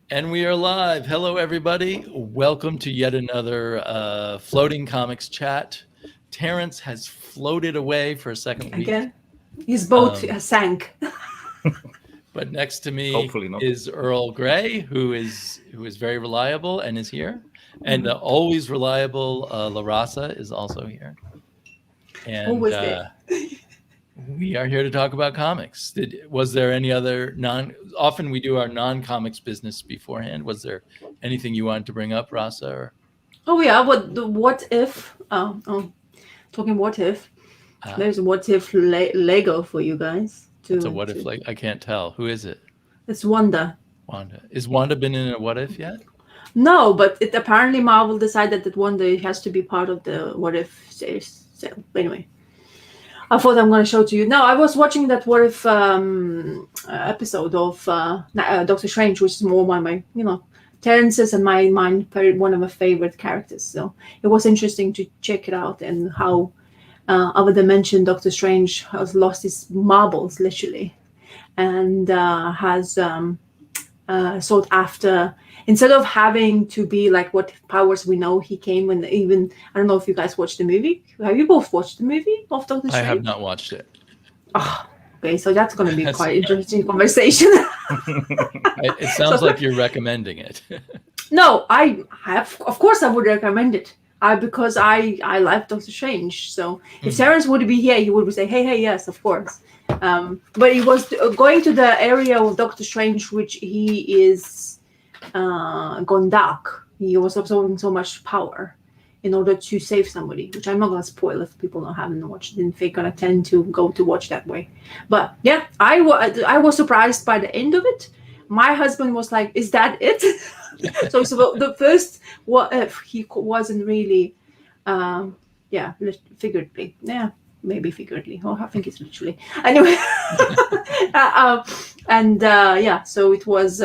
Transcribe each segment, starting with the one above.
And we are live. Hello, everybody. Welcome to yet another floating comics chat. Terrence has floated away for a second week. Again, his boat sank. But next to me is Earl Grey, who is very reliable and is here. And the always reliable LahRasa is also here. And always there. We are here to talk about comics. Was there any other often we do our non-comics business beforehand. Was there anything you wanted to bring up, Rasa? Or? Oh yeah, what if? Talking what if? There's a what if Lego for you guys. It's a what if like I can't tell. Who is it? It's Wanda. Wanda. Is Wanda been in a what if yet? No, but it apparently Marvel decided that Wanda has to be part of the what if series. So anyway. I thought I'm going to show it to you. No, I was watching that what if episode of Doctor Strange, which is more my Terrence's and one of my favorite characters. So it was interesting to check it out and how other dimension Doctor Strange has lost his marbles literally, and has sought after. Instead of having to be like what powers we know he came when even I don't know if you guys watched the movie. Have you both watched the movie of Doctor Strange? I have not watched it. Oh, okay, so that's going to be quite interesting conversation. It sounds like you're recommending it. No, I have. Of course, I would recommend it because I like Doctor Strange. So if Terrence would be here, he would say, "Hey, yes, of course." But he was going to the area of Doctor Strange, which he is. Gone dark. He was absorbing so much power in order to save somebody, which I'm not going to spoil if people haven't watched it and they're going to tend to go to watch that way. But yeah, I was surprised by the end of it. My husband was like, "Is that it?" so the first what if he wasn't really figuratively. Yeah, maybe figuratively. Oh, I think it's literally. Anyway. So it was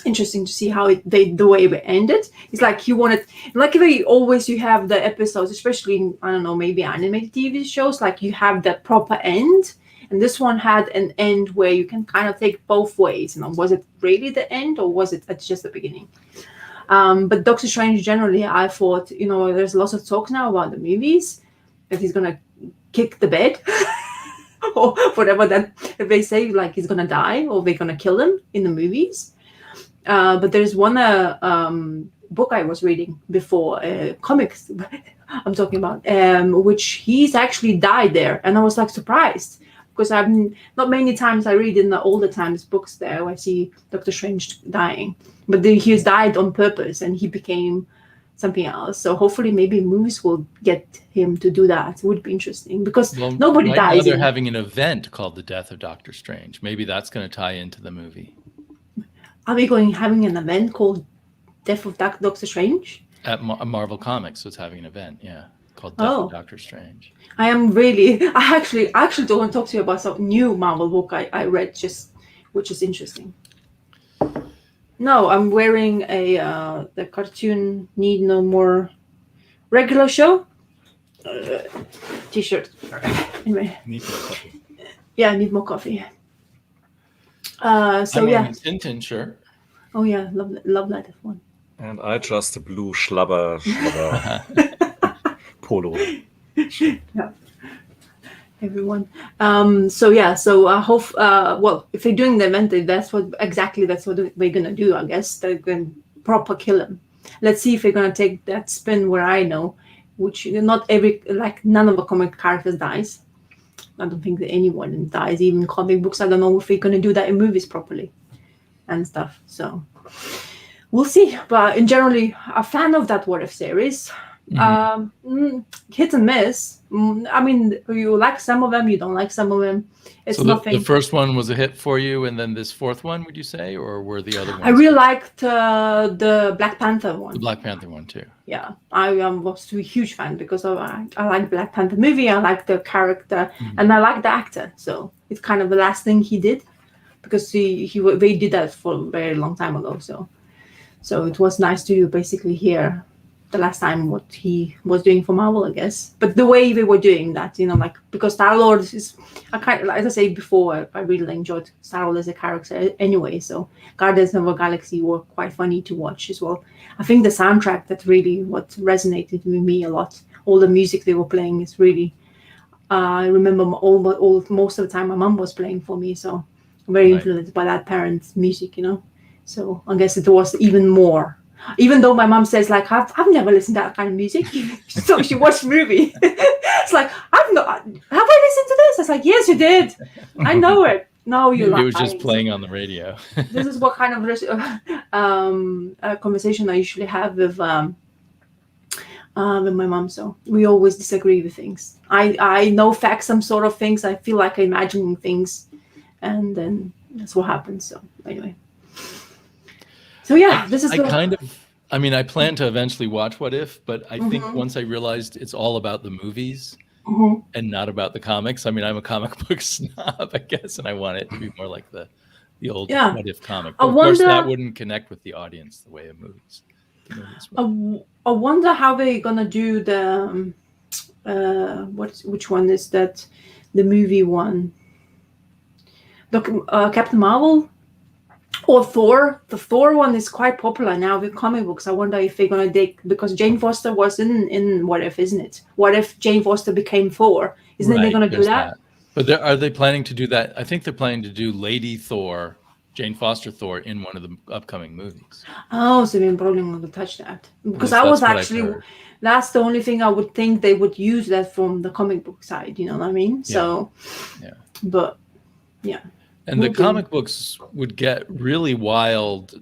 interesting to see how the way it ended. It's like you wanted, like you have the episodes, especially in, I don't know, maybe animated TV shows, like you have the proper end, and this one had an end where you can kind of take both ways. Was it really the end or was it just the beginning? But Doctor Strange generally, I thought, there's lots of talk now about the movies that he's gonna kick the bed or whatever that they say, like he's gonna die or they're gonna kill him in the movies. But there's one book I was reading before, comics I'm talking about, which he's actually died there. And I was like surprised because I've not many times I read in the older times books there I see Doctor Strange dying. But he died on purpose and he became something else. So hopefully maybe movies will get him to do that. It would be interesting because nobody dies. They're having an event called The Death of Doctor Strange. Maybe that's going to tie into the movie. Are we having an event called Death of Doctor Strange? At Marvel Comics was having an event, called Death of Doctor Strange. I actually don't want to talk to you about some new Marvel book I read, which is interesting. No, I'm wearing the cartoon Need No More regular show t-shirt. Anyway. Need more coffee. Yeah, I need more coffee. I'm wearing a Tintin shirt. Oh yeah, love that one. And I just a blue schlabber polo. Yeah, everyone. So I hope. If they're doing the event, that's what they're gonna do. I guess they're gonna proper kill him. Let's see if they're gonna take that spin where I know, which none of the comic characters dies. I don't think that anyone dies, even comic books. I don't know if we're going to do that in movies properly and stuff. So we'll see. But in generally, a fan of that What If series. Hit and miss. I mean, you like some of them, you don't like some of them. It's nothing. The first one was a hit for you, and then this fourth one, would you say, or were the other ones? I really liked the Black Panther one. The Black Panther one too. Yeah, I was a huge fan because I like Black Panther movie. I like the character, and I like the actor. So it's kind of the last thing he did, because they did that for a very long time ago. So it was nice to basically hear the last time what he was doing for Marvel, I guess. But the way they were doing that, like because Star-Lord is, as I said before, I really enjoyed Star-Lord as a character anyway. So Guardians of the Galaxy were quite funny to watch as well. I think the soundtrack that really what resonated with me a lot. All the music they were playing is really. I remember most of the time my mom was playing for me, so I'm very influenced by that parent's music, So I guess it was even more. Even though my mom says like I've never listened to that kind of music, so she watched the movie. It's like have I listened to this? It's like yes, you did. I know it. No, you. It was just playing on the radio. This is what kind of conversation I usually have with my mom. So we always disagree with things. I know facts, some sort of things. I feel like imagining things, and then that's what happens. So anyway. So yeah, this is. I plan to eventually watch What If, but I think once I realized it's all about the movies and not about the comics. I'm a comic book snob, I guess, and I want it to be more like the old What If comic. But of course, that wouldn't connect with the audience the way it movies. I wonder how they're gonna do the which one is that? The movie one. Captain Marvel. Or Thor. The Thor one is quite popular now with comic books. I wonder if they're gonna because Jane Foster was in What If, isn't it? What if Jane Foster became Thor? Isn't they gonna do that? But are they planning to do that? I think they're planning to do Lady Thor, Jane Foster Thor in one of the upcoming movies. Oh, so they're probably not gonna touch that because that's the only thing I would think they would use that from the comic book side. You know what I mean? Yeah. So, but yeah. And the comic books would get really wild,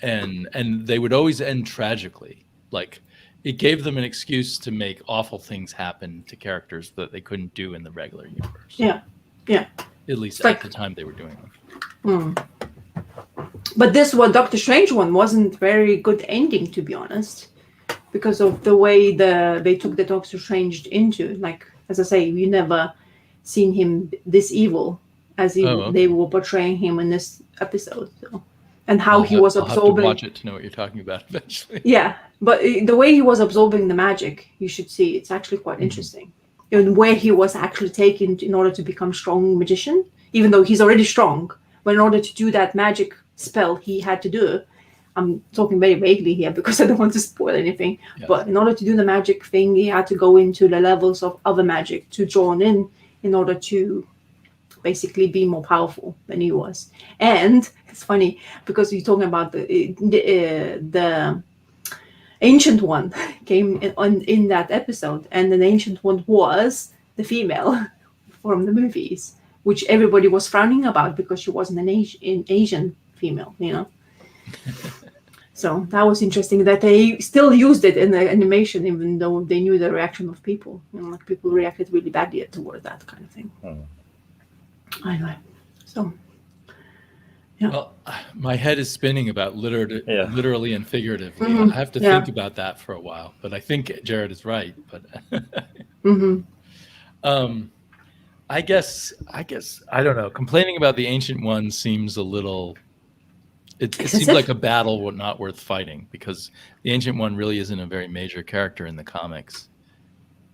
and they would always end tragically. Like it gave them an excuse to make awful things happen to characters that they couldn't do in the regular universe. Yeah. At least at the time they were doing them. But this Doctor Strange one wasn't very good ending, to be honest, because of the way they took the Doctor Strange into. Like as I say, you never seen him this evil. As they were portraying him in this episode, and how he was absorbing. I'll have to watch it to know what you're talking about eventually. Yeah, but the way he was absorbing the magic, you should see. It's actually quite interesting, and where he was actually taken in order to become strong magician, even though he's already strong. But in order to do that magic spell, he had to do. I'm talking very vaguely here because I don't want to spoil anything. Yes. But in order to do the magic thing, he had to go into the levels of other magic to draw in order to. Basically be more powerful than he was. And it's funny because you're talking about the ancient one came in that episode, and the ancient one was the female from the movies, which everybody was frowning about because she wasn't an Asian female, So that was interesting that they still used it in the animation, even though they knew the reaction of people. Like people reacted really badly toward that kind of thing. Anyway, so yeah. Well, my head is spinning about literally and figuratively. I have to think about that for a while, but I think Jared is right. But I guess I don't know. Complaining about the Ancient One seems a little. It seems like a battle not worth fighting because the Ancient One really isn't a very major character in the comics.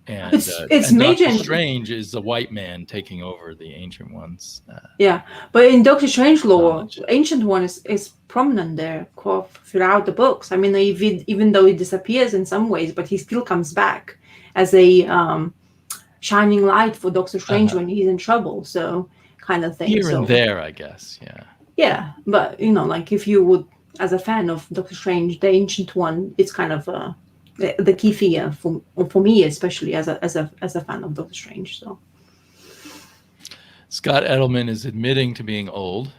And, it's major. Doctor Strange is a white man taking over the Ancient Ones. But in Doctor Strange lore, Ancient One is prominent there throughout the books. I mean, even though he disappears in some ways, but he still comes back as a shining light for Doctor Strange when he's in trouble. So kind of thing. Here and there, I guess. Yeah. Yeah, but like if you would, as a fan of Doctor Strange, the Ancient One, it's kind of the key figure for me, especially as a fan of Doctor Strange. So Scott Edelman is admitting to being old.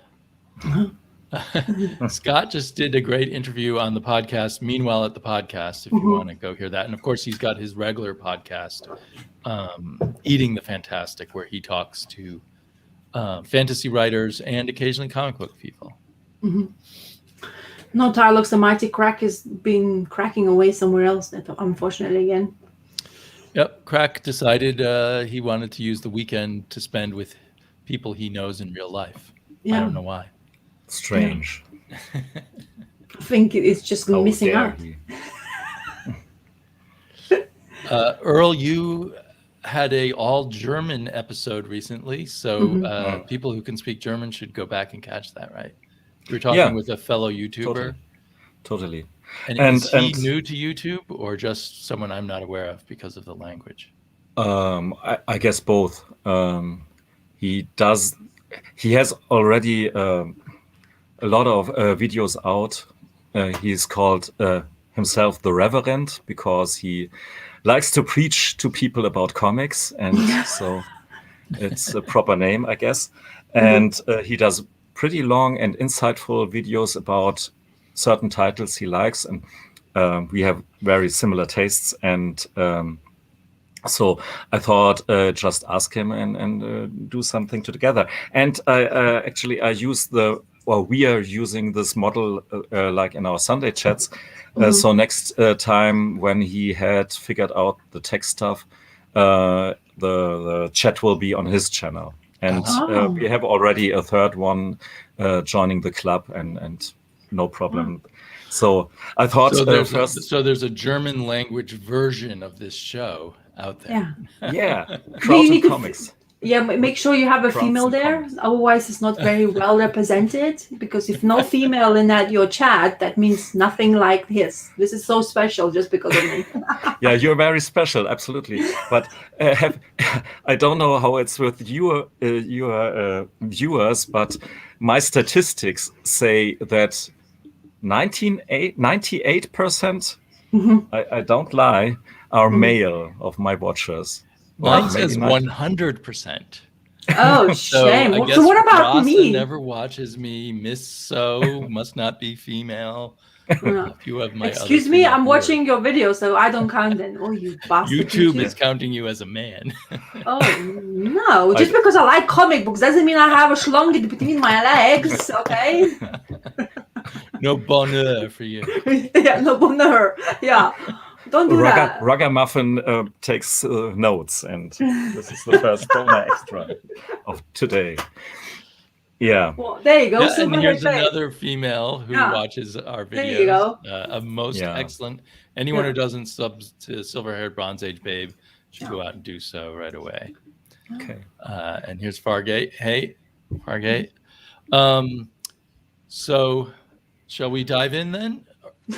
Scott just did a great interview on the podcast, Meanwhile at the Podcast, if you want to go hear that. And of course, he's got his regular podcast, Eating the Fantastic, where he talks to fantasy writers and occasionally comic book people. No, Tylox, the mighty Krakk has been cracking away somewhere else, unfortunately, again. Yep, Krakk decided he wanted to use the weekend to spend with people he knows in real life. I don't know why. Strange. I think it's just missing out. Earl, you had a all German episode recently, so people who can speak German should go back and catch that, right? You were talking with a fellow YouTuber. Totally. And is he new to YouTube or just someone I'm not aware of because of the language? I guess both. He has already a lot of videos out. He's called himself the Reverend because he likes to preach to people about comics, and so it's a proper name, I guess. And he does pretty long and insightful videos about certain titles he likes, and we have very similar tastes. And so I thought just ask him and do something together. And I use we are using this model like in our Sunday chats. So next time when he had figured out the tech stuff, the chat will be on his channel. And we have already a third one joining the club, and no problem. So I thought there's a German language version of this show out there. Yeah. Crowd Comics. Make sure you have a female there. Otherwise, it's not very well represented. Because if no female in your chat, that means nothing like this. This is so special just because of me. Yeah, you're very special, absolutely. But I don't know how it's with your viewers, but my statistics say that 98%, I don't lie, are male of my watchers. Mine says 100%. Oh, shame. So what about LahRasa me? Never watches me. Miss So must not be female. A few of my Excuse me, I'm watching your video, so I don't count then. Oh, you bastard. YouTube is counting you as a man. Oh, no. Just because I like comic books doesn't mean I have a schlong between my legs, okay? No bonheur for you. Yeah, no bonheur. Yeah. Don't do that. Ragamuffin takes notes, and this is the first bonus extra of today. Yeah. Well, there you go. Yeah, and here's another female who watches our videos. There you go. A most excellent. Anyone who doesn't sub to Silver-Haired Bronze Age Babe should go out and do so right away. Okay. And here's Fargate. Hey, Fargate. So, shall we dive in then?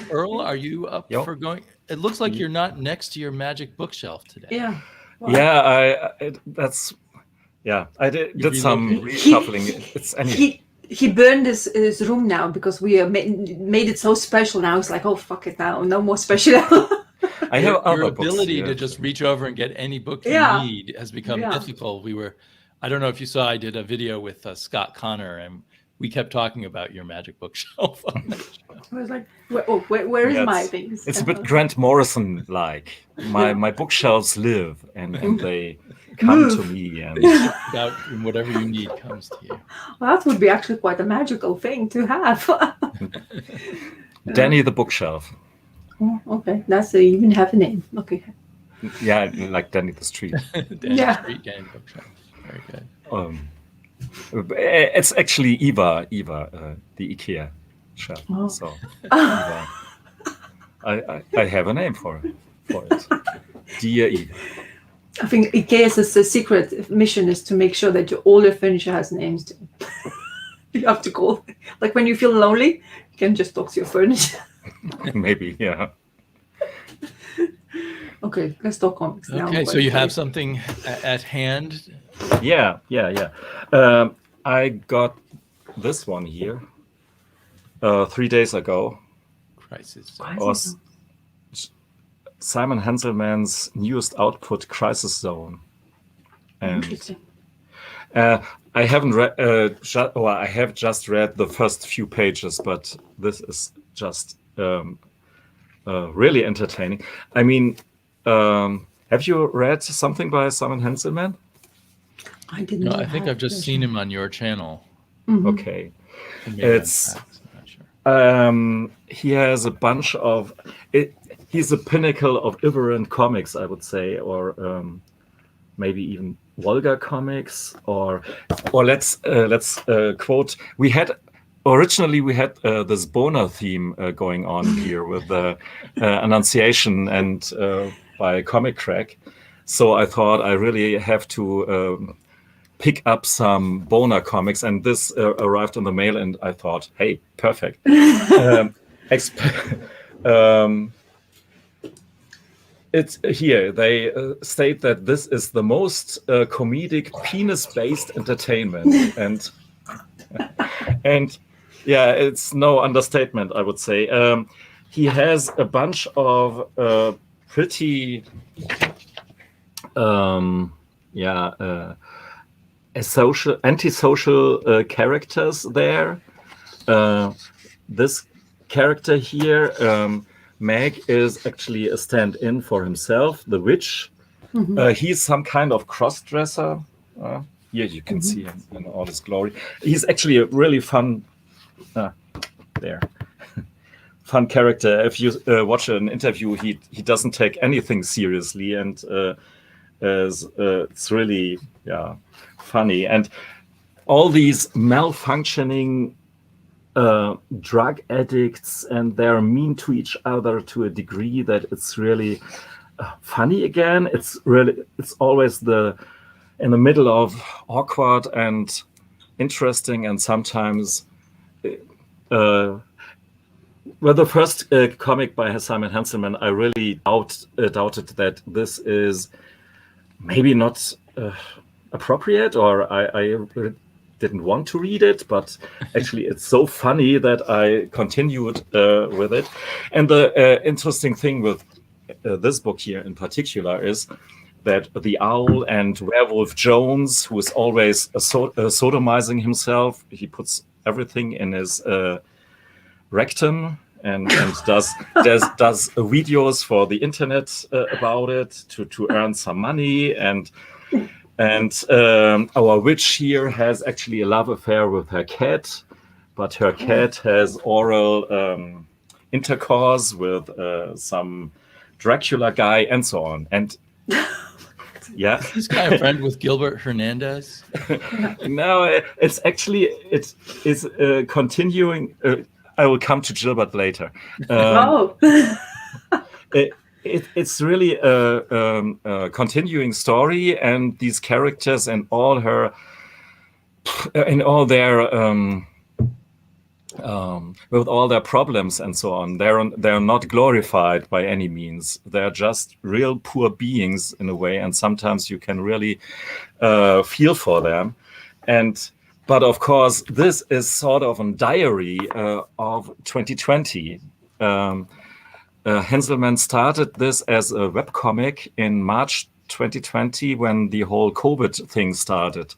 Earl, are you up for going? It looks like you're not next to your magic bookshelf today. Yeah. Wow. Yeah, I did some reshuffling. He burned his room now because we made it so special. Now it's like, oh fuck it now, no more special. I have your ability to just reach over and get any book you need has become difficult. I don't know if you saw, I did a video with Scott Connor, and we kept talking about your magic bookshelf on that show. I was like, where is my things? It's a bit Grant Morrison-like. My bookshelves live, and they come to me, and whatever you need comes to you. Well, that would be actually quite a magical thing to have. Danny the Bookshelf. Oh, okay, that's even have a name. Okay. Yeah, like Danny the Street. Danny the Street, Danny the Bookshelf. Very good. It's actually Eva, the IKEA shelf. Oh. So Eva. I have a name for it. Dear Eva. I think IKEA's secret mission is to make sure that all your furniture has names too. You have to call, like when you feel lonely, you can just talk to your furniture. Maybe, yeah. Okay, let's talk comics now. Okay, so you have something at hand. Yeah. I got this one here 3 days ago. Crisis. Was Simon Hanselman's newest output, Crisis Zone. And interesting. I haven't read. I have just read the first few pages, but this is just really entertaining. I mean, have you read something by Simon Hanselman? I didn't. No, I think I've just seen him on your channel. Mm-hmm. Okay, it's. I'm not sure. He has a bunch of. He's the pinnacle of irreverent comics, I would say, or maybe even vulgar comics, or let's quote. Originally we had this Boner theme going on here with the Annunciation and by Comickkrakk. So I thought I really have to pick up some Boner comics, and this arrived in the mail, and I thought, hey, perfect. It's here. They state that this is the most comedic penis-based entertainment, and yeah, it's no understatement, I would say. He has a bunch of pretty, antisocial characters there. This character here, Meg, is actually a stand-in for himself, the witch. He's some kind of cross-dresser. Here you can see him in all his glory. He's actually a really fun, fun character. If you watch an interview, he doesn't take anything seriously, and it's really funny. And all these malfunctioning drug addicts, and they're mean to each other to a degree that it's really funny again. It's always in the middle of awkward and interesting, and sometimes the first comic by Simon Hanselman, I really doubted that this is maybe not appropriate, or I didn't want to read it, but actually it's so funny that I continued with it. And the interesting thing with this book here in particular is that the owl and Werewolf Jones, who is always sodomizing himself, he puts everything in his rectum and does videos for the internet about it to earn some money, and our witch here has actually a love affair with her cat, but her cat has oral intercourse with some Dracula guy, and so on. And yeah, is this guy a friend with Gilbert Hernandez? No, it's actually continuing. I will come to Gilbert later. It's really a continuing story, and these characters and all their with all their problems and so on, they're not glorified by any means. They're just real poor beings in a way, and sometimes you can really feel for them. But of course, this is sort of a diary of 2020. Hanselman started this as a webcomic in March 2020 when the whole COVID thing started.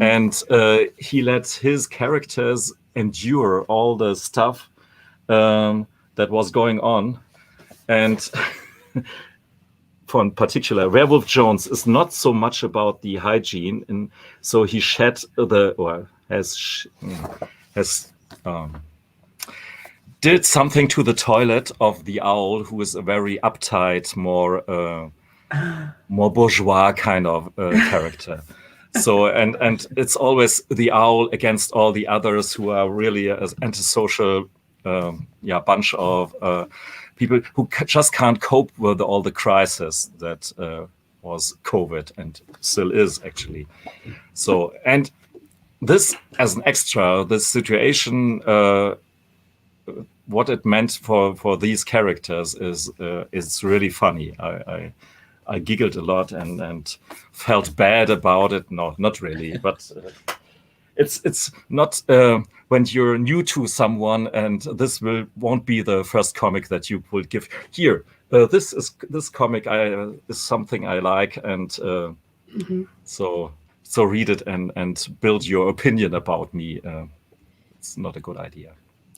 And he let his characters endure all the stuff that was going on. And for in particular, Werewolf Jones is not so much about the hygiene. And so he did something to the toilet of the owl, who is a very uptight, more bourgeois kind of character. So and it's always the owl against all the others who are really an antisocial bunch of people who just can't cope with all the crisis that was COVID and still is actually. So, and this as an extra, this situation, what it meant for these characters is really funny. I giggled a lot and felt bad about it. No, not really, but it's not when you're new to someone, and this won't be the first comic that you will give. Here, this comic is something I like, and so read it and build your opinion about me. It's not a good idea.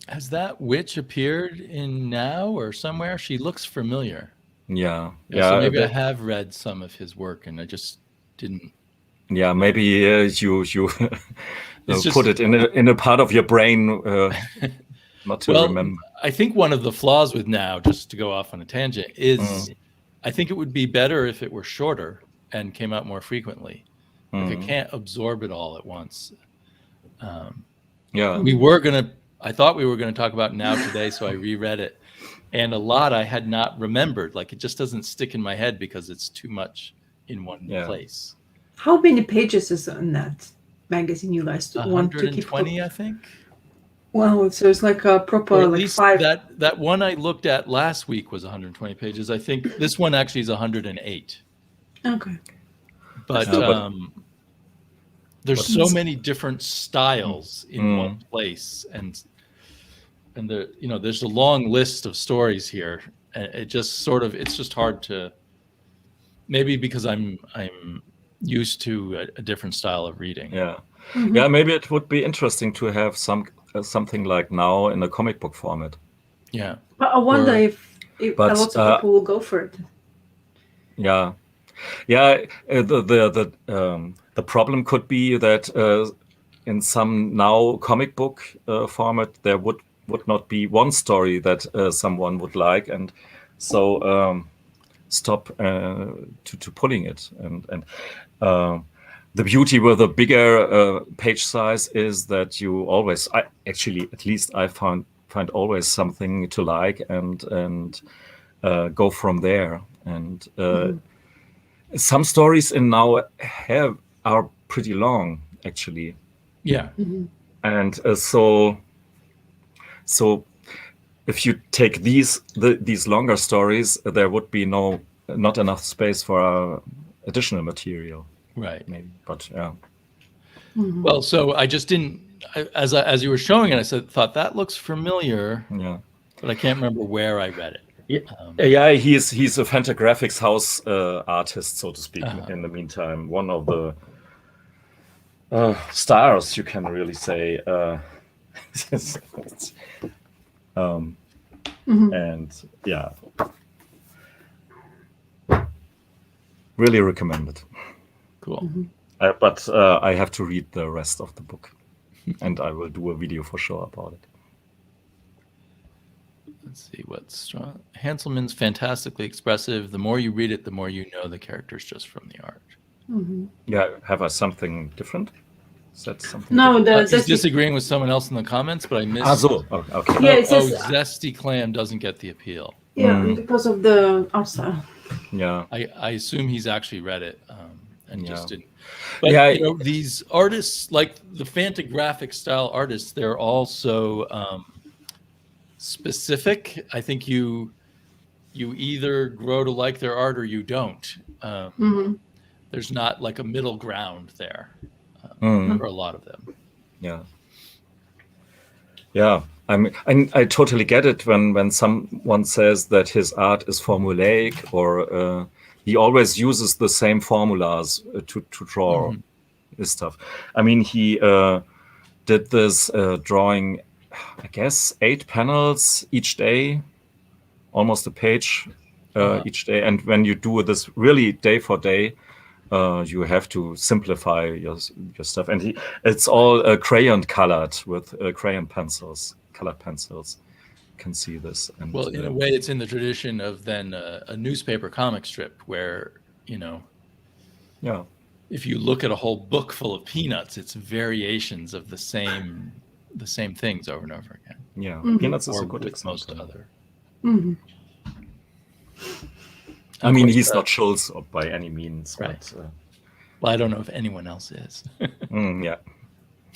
Has that witch appeared in Now or somewhere? She looks familiar. Yeah. So maybe I have read some of his work and I just didn't. Yeah, maybe you put it in a part of your brain not to remember. I think one of the flaws with Now, just to go off on a tangent, is I think it would be better if it were shorter and came out more frequently. Like, I can't absorb it all at once. We were going to I thought we were going to talk about now today, so I reread it. And a lot I had not remembered. Like, it just doesn't stick in my head because it's too much in one place. How many pages is in that magazine you guys want to keep? 120, I think. Wow, so it's like a proper, or at like least 5. That one I looked at last week was 120 pages. I think this one actually is 108. Okay. But there's so many different styles in one place, and the there's a long list of stories here, and it just it's just hard to, maybe because I'm used to a different style of reading. Yeah. Yeah, maybe it would be interesting to have something like now in a comic book format. Yeah. But I wonder if a lot of people will go for it. Yeah. Yeah, the problem could be that in some now comic book format there would not be one story that someone would like, and so stop to pulling it. And the beauty with a bigger page size is that you always, at least I find always something to like and go from there. And some stories in now are pretty long, actually. Yeah. And so if you take these longer stories, there would be not enough space for additional material. Right. Maybe, but yeah. Well, so I just didn't. As you were showing it, I thought that looks familiar. Yeah. But I can't remember where I read it. Yeah, he's a Fantagraphics house artist, so to speak. In the meantime, one of the stars, you can really say. And yeah, really recommend it. Cool. But I have to read the rest of the book, and I will do a video for sure about it. Let's see what's strong. Hanselman's fantastically expressive. The more you read it, the more you know the characters just from the art. Yeah, have I something different? Is that something? No, he's disagreeing with someone else in the comments, but I missed. Okay. Yeah, Zesty Clam doesn't get the appeal. Yeah, because of the art style. Yeah, I assume he's actually read it and just didn't. But these artists, like the Fantagraphic style artists, they're also specific. I think you either grow to like their art or you don't. There's not like a middle ground there for a lot of them. Yeah. Yeah. I totally get it when someone says that his art is formulaic, or he always uses the same formulas to draw his stuff. I mean, he did this drawing, I guess, 8 panels each day, almost a page each day. And when you do this really day for day, you have to simplify your stuff. And it's all crayon colored with crayon pencils, colored pencils. You can see this. And, well, in a way, it's in the tradition of then a newspaper comic strip where, yeah, if you look at a whole book full of peanuts, it's variations of the same things over and over again. Yeah, Peanuts is a good example. Most other. I mean, he's not Schulz by any means, right. But well, I don't know if anyone else is. Yeah.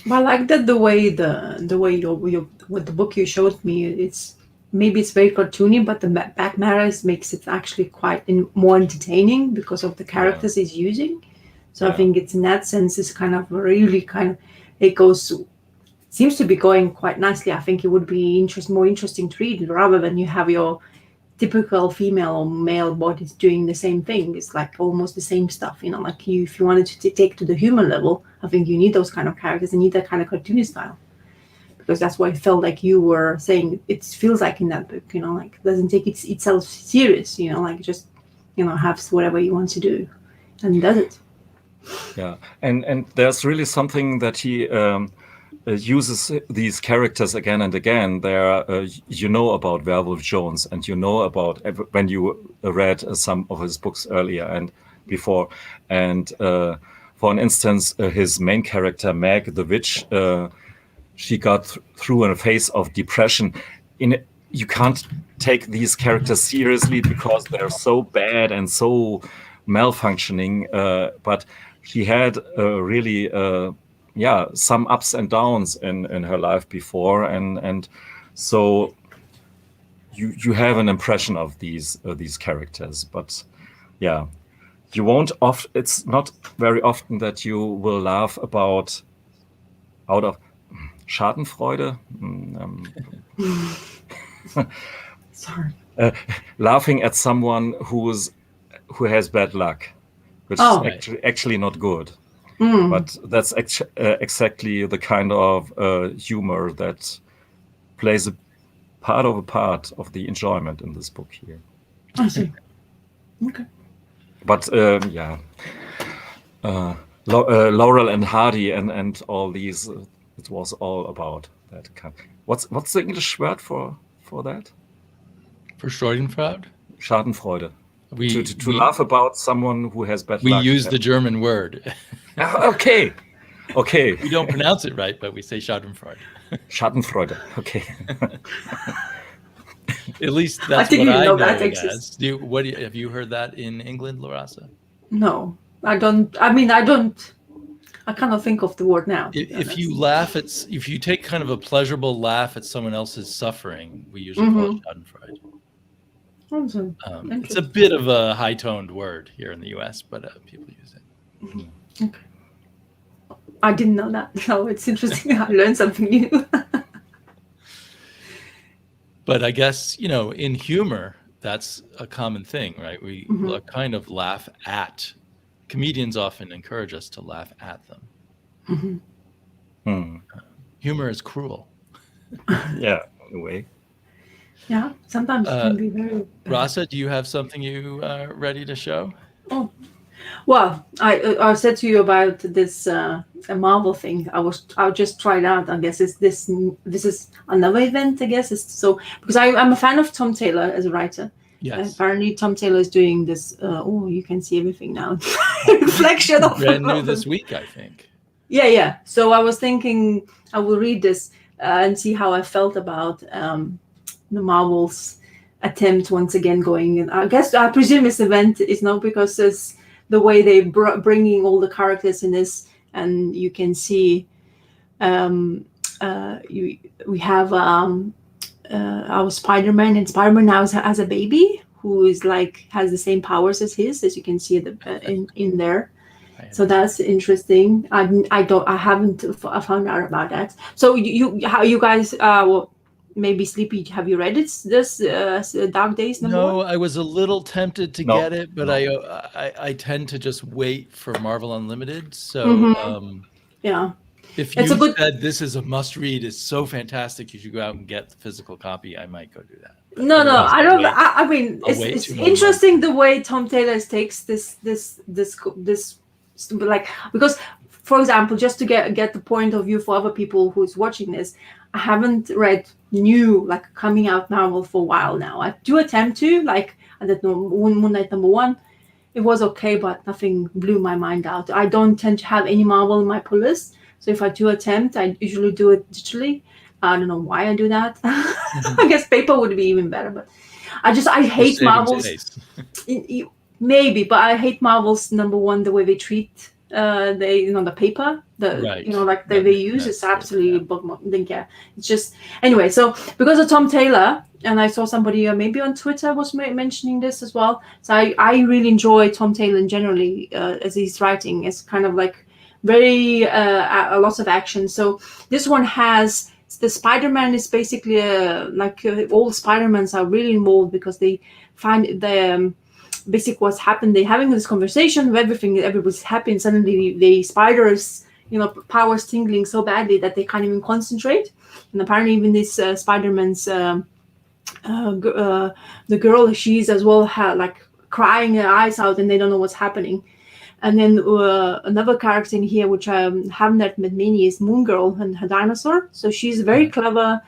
But I like that the way with the book you showed me, it's very cartoony, but the back matter makes it actually quite more entertaining because of the characters he's using. So I think it's in that sense is kind of really seems to be going quite nicely. I think it would be more interesting to read rather than you have your typical female or male bodies doing the same thing. It's like almost the same stuff, like if you wanted to take to the human level, I think you need those kind of characters and need that kind of cartoony style, because that's what I felt like you were saying. It feels like in that book, like it doesn't take itself serious, like just, have whatever you want to do and does it. Yeah. And there's really something that he uses these characters again and again. There, about Werewolf Jones, and about when you read some of his books earlier and before. And for instance, his main character Meg the Witch she got through a phase of depression. You can't take these characters seriously because they're so bad and so malfunctioning. But she had really, some ups and downs in her life before, and so you have an impression of these characters. But yeah, you won't. It's not very often that you will laugh out of Schadenfreude. Sorry. Laughing at someone who has bad luck, which is actually not good. But that's exactly the kind of humor that plays a part of the enjoyment in this book here. I see. Okay. But Laurel and Hardy and all these, it was all about that kind. What's the English word for that? For Schadenfreude? Schadenfreude. To laugh about someone who has bad luck. We use the German word. Okay. We don't pronounce it right, but we say Schadenfreude. Schadenfreude. Okay. At least that's what I know it as. Have you heard that in England, LahRasa? No, I don't. I mean, I cannot think of the word now. If you take kind of a pleasurable laugh at someone else's suffering, we usually call it Schadenfreude. It's a bit of a high-toned word here in the U.S., but people use it. Okay. I didn't know that, so it's interesting. I learned something new. But I guess, in humor, that's a common thing, right? We kind of laugh at. Comedians often encourage us to laugh at them. Humor is cruel. Yeah, in a way. Yeah, sometimes it can be very bad. Rasa, do you have something you ready to show? Oh, well, I said to you about this Marvel thing. I'll just try it out. I guess this is another event. I guess because I'm a fan of Tom Taylor as a writer. Yes. Apparently, Tom Taylor is doing this. You can see everything now. Reflection of brand new this week, I think. Yeah. So I was thinking I will read this and see how I felt about the Marvel's attempt once again going. And I presume this event is not because it's the way they bringing all the characters in this, and you can see we have our Spider-Man, and Spider-Man now has a baby who is has the same powers as his, as you can see in there. So that's interesting. I haven't found out about that. So you guys maybe Sleepy, have you read this Dark Days number? No, I was a little tempted to get it, but I tend to just wait for Marvel Unlimited. So yeah. If you said this is a must-read, it's so fantastic, you should go out and get the physical copy, I might go do that. No, I don't. I mean, it's interesting the way Tom Taylor takes this, because, for example, just to get the point of view for other people who's watching this, I haven't read new coming out Marvel for a while now. I do attempt to, I don't know, Moon Knight #1. It was okay, but nothing blew my mind out. I don't tend to have any Marvel in my pull list. So if I do attempt, I usually do it digitally. I don't know why I do that. I guess paper would be even better, but I hate Marvel's. Maybe, but I hate Marvel's #1 the way they treat the paper, they use. It's absolutely didn't care. It's just anyway. So because of Tom Taylor, and I saw somebody maybe on Twitter was mentioning this as well. So I really enjoy Tom Taylor generally as he's writing. It's kind of very a lot of action. So this one has the Spider-Man is basically all Spider-Mans are really involved because they find basically what's happened. They're having this conversation where everybody's happy, and suddenly the spiders powers tingling so badly that they can't even concentrate. And apparently even this Spider-Man's the girl, she's as well crying her eyes out, and they don't know what's happening. And then another character in here, which I haven't met many, is Moon Girl and her dinosaur. So she's very clever.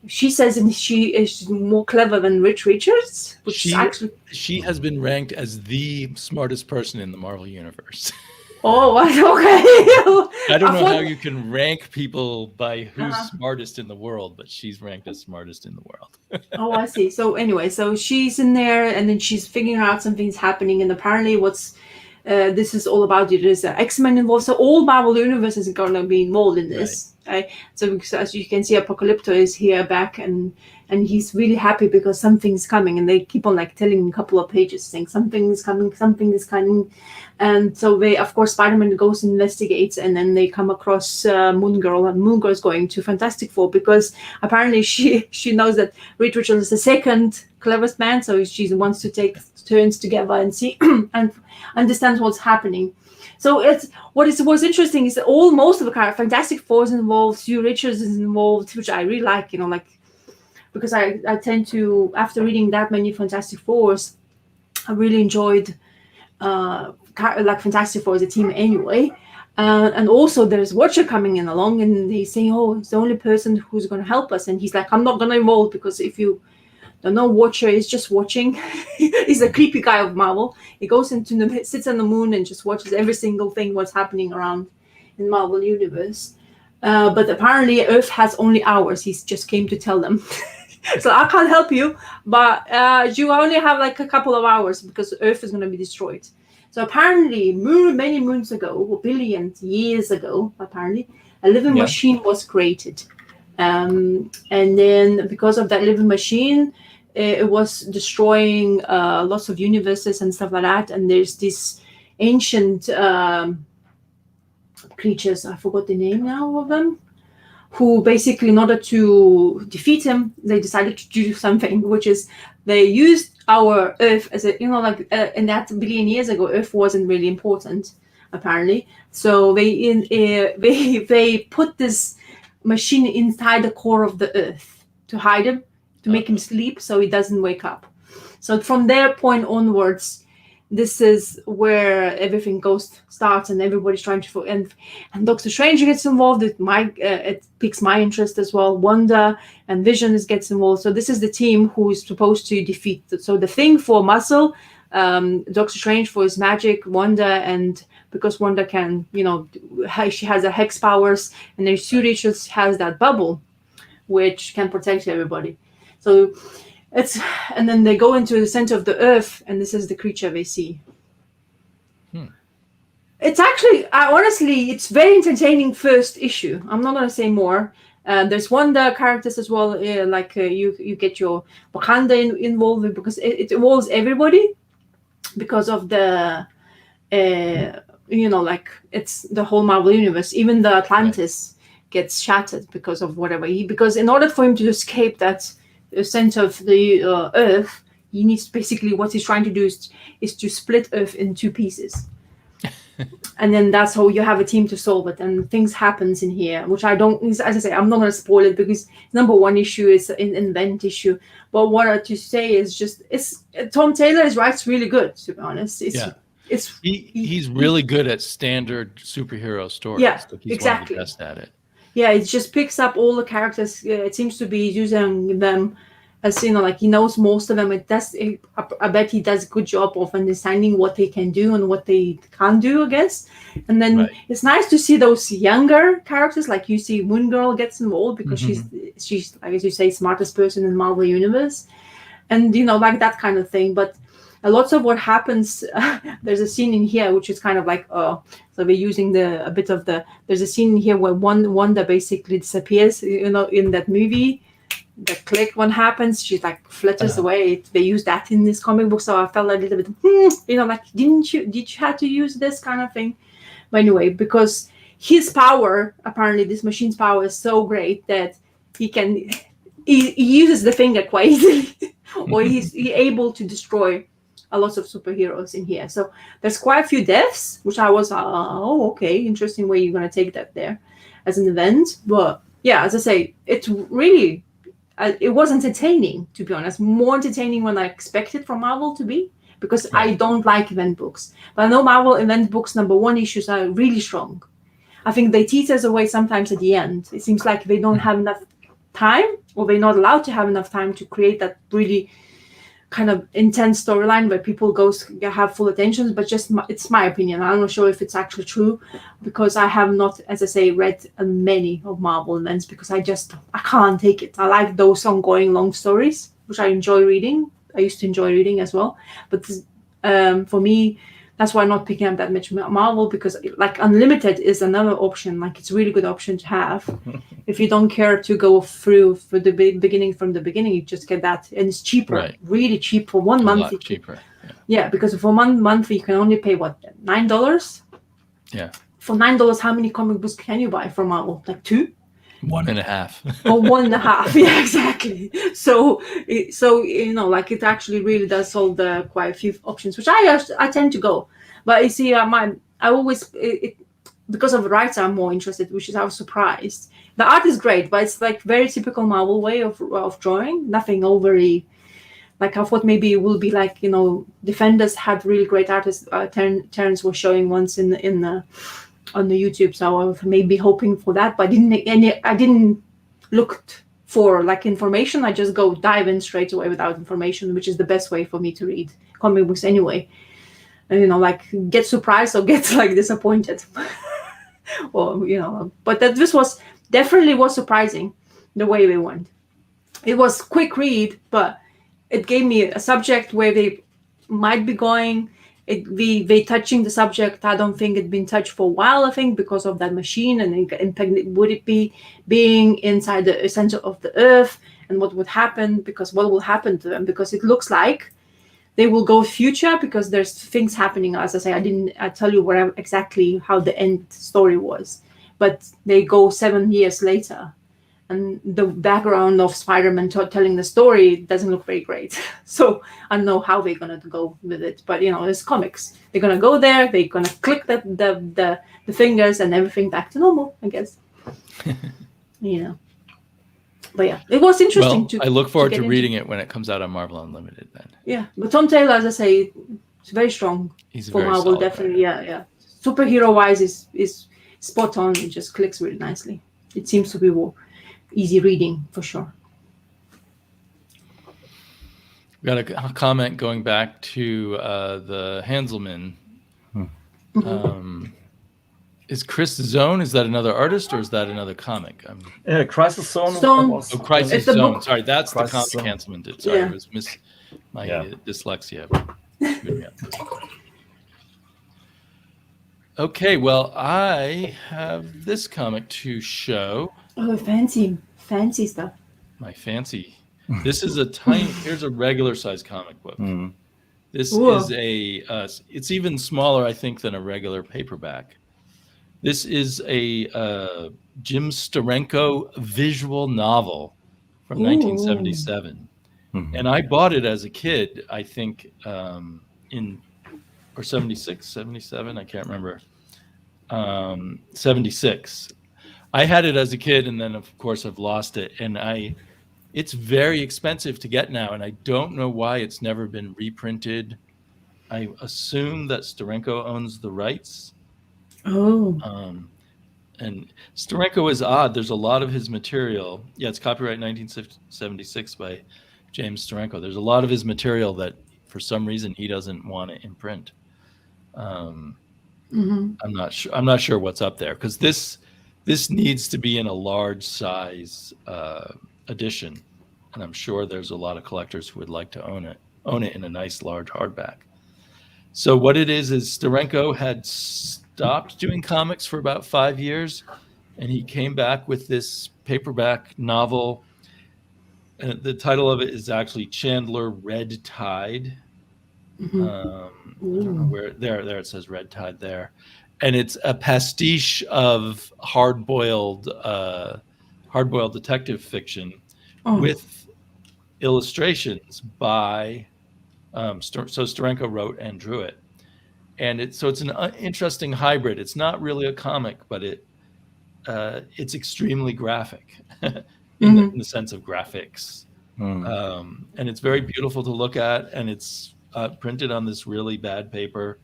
She says she is more clever than Rich Richards. She has been ranked as the smartest person in the Marvel universe. Oh, what? Okay. I don't know how you can rank people by who's smartest in the world, but she's ranked as smartest in the world. Oh, I see. So anyway, so she's in there, and then she's figuring out something's happening, and apparently this is all about it. There's X-Men involved, so all Marvel Universe is going to be involved in this. Right? So as you can see, Apocalypto is here back, and he's really happy because something's coming, and they keep on like telling him a couple of pages saying something is coming, and so they, of course, Spider-Man goes and investigates, and then they come across Moon Girl, and Moon Girl is going to Fantastic Four because apparently she knows that Reed Richards is the second cleverest man, so she wants to take turns together and see and understand what's happening. So what's interesting is that most of the Fantastic Four is involved, Sue Richards is involved, which I really like, because I tend to, after reading that many Fantastic Fours, I really enjoyed like Fantastic Four as a team anyway. And also there's Watcher coming in along, and they say, oh, it's the only person who's going to help us. And he's like, I'm not going to involve, because if you don't know, Watcher is just watching. He's a creepy guy of Marvel. He goes sits on the moon and just watches every single thing what's happening around in Marvel Universe. But apparently Earth has only hours. He just came to tell them. So I can't help you, but you only have like a couple of hours because Earth is going to be destroyed. So apparently many moons ago, billion years ago, apparently, a living machine was created. And then because of that living machine, it was destroying lots of universes and stuff like that. And there's this ancient creatures, I forgot the name now of them, who basically, in order to defeat him, they decided to do something, which is they used our Earth as a, in that billion years ago, Earth wasn't really important, apparently. So they put this machine inside the core of the Earth to hide him, to make him sleep so he doesn't wake up. So from their point onwards, this is where everything starts, and everybody's trying to and Doctor Strange gets involved. It piques my interest as well. Wanda and Vision gets involved. So this is the team who is supposed to defeat. So the Thing for muscle, Doctor Strange for his magic, Wanda, and because Wanda can, she has a hex powers, and then Sue Richards has that bubble, which can protect everybody. So and then they go into the center of the Earth, and this is the creature they see. It's actually, honestly, it's very entertaining first issue. I'm not going to say more. There's Wanda characters as well, you get your Wakanda involved, because it involves everybody because of the, it's the whole Marvel Universe. Even the Atlantis gets shattered because of whatever. Because in order for him to escape that center of the Earth, he needs, basically what he's trying to do is to split Earth in two pieces. And then that's how you have a team to solve it, and things happens in here, which I don't, as I say, I'm not going to spoil it because number one issue is an invent issue. But what I have to say is just, Tom Taylor writes really good, to be honest. He's really good at standard superhero stories. Yeah, he's exactly. One of the best at it. Yeah, it just picks up all the characters. It seems to be using them as, he knows most of them. I bet he does a good job of understanding what they can do and what they can't do, I guess. And then It's nice to see those younger characters, like you see Moon Girl gets involved because she's like, as you say, smartest person in Marvel Universe, and like that kind of thing. But a lot of what happens, there's a scene in here which is kind of like, so we're using there's a scene in here where Wanda basically disappears, in that movie. The click when happens, she like flutters away. They use that in this comic book, so I felt a little bit, did you have to use this kind of thing? But anyway, because his power, apparently this machine's power is so great that he uses the finger quite easily, or he's able to destroy a lot of superheroes in here. So there's quite a few deaths, which I was, okay, interesting way you're going to take that there as an event. But yeah, as I say, it's really, it was entertaining, to be honest, more entertaining than I expected from Marvel to be, because I don't like event books. But I know Marvel event books number one issues are really strong. I think they tease us away sometimes at the end. It seems like they don't have enough time, or they're not allowed to have enough time to create that really kind of intense storyline where people have full attention, but it's my opinion. I'm not sure if it's actually true, because I have not, as I say, read many of Marvel events, because I can't take it. I like those ongoing long stories, which I enjoy reading. I used to enjoy reading as well, but for me, that's why I'm not picking up that much Marvel, because like Unlimited is another option. Like, it's a really good option to have. If you don't care to go through for the beginning from the beginning, you just get that, and it's cheaper, really cheap for 1 month. A lot cheaper. Yeah, because for 1 month you can only pay what, $9? Yeah. For $9, how many comic books can you buy from Marvel? Like 2? 1.5. Or 1.5. Yeah, exactly. So you know, like, it actually really does hold quite a few options, which I tend to go. But you see, I always because of the writer, I'm more interested, which is I was surprised. The art is great, but it's like very typical Marvel way of drawing. Nothing overly. Like, I thought maybe it will be like, you know, Defenders had really great artists. Terrence was showing once on the YouTube, so I was maybe hoping for that, but I didn't look for like information. I just dive in straight away without information, which is the best way for me to read comic books anyway. And, you know, like, get surprised or get like disappointed, or, you know. But this was definitely surprising the way they went. It was quick read, but it gave me a subject where they might be going. They touching the subject. I don't think it'd been touched for a while, I think, because of that machine, and would it be being inside the center of the earth, and what would happen, because what will happen to them, because it looks like they will go future, because there's things happening. As I say, I tell you exactly how the end story was, but they go 7 years later, and the background of Spider-Man telling the story doesn't look very great. So I don't know how they're gonna go with it, but, you know, it's comics. They're gonna go there, they're gonna click the fingers, and everything back to normal, I guess. You know. But yeah, it was interesting. Well, I look forward to reading it when it comes out on Marvel Unlimited then. Yeah, but Tom Taylor, as I say, it's very strong. He's for very Marvel, solid definitely. Writer. Yeah. Superhero wise is spot on. It just clicks really nicely. It seems to be easy reading for sure. We got a comment going back to the Hanselman. Is Chris Zone? Is that another artist, or is that another comic? Crisis Zone. Crisis Zone. Sorry, that's Crisis the comic Hanselman did. Sorry, it was my dyslexia. Okay, well, I have this comic to show. Oh, fancy stuff. My fancy. This is here's a regular size comic book. This is it's even smaller, I think, than a regular paperback. This is a Jim Steranko visual novel from 1977. And I bought it as a kid, I think, or 76, 77, I can't remember. 76. I had it as a kid, and then of course I've lost it, and it's very expensive to get now, and I don't know why it's never been reprinted. I assume that Steranko owns the rights. And Steranko is odd. There's a lot of his material. Yeah, it's copyright 1976 by James Steranko. There's a lot of his material that for some reason he doesn't want to imprint. I'm not sure what's up there, because this needs to be in a large size edition, and I'm sure there's a lot of collectors who would like to own it in a nice large hardback. So what it is Steranko had stopped doing comics for about 5 years, and he came back with this paperback novel. And the title of it is actually Chandler Red Tide. I don't know where there it says Red Tide there, and it's a pastiche of hard-boiled detective fiction with illustrations by so Steranko wrote and drew it, and it's an interesting hybrid. It's not really a comic, but it's extremely graphic in the sense of graphics, and it's very beautiful to look at, and it's printed on this really bad paper,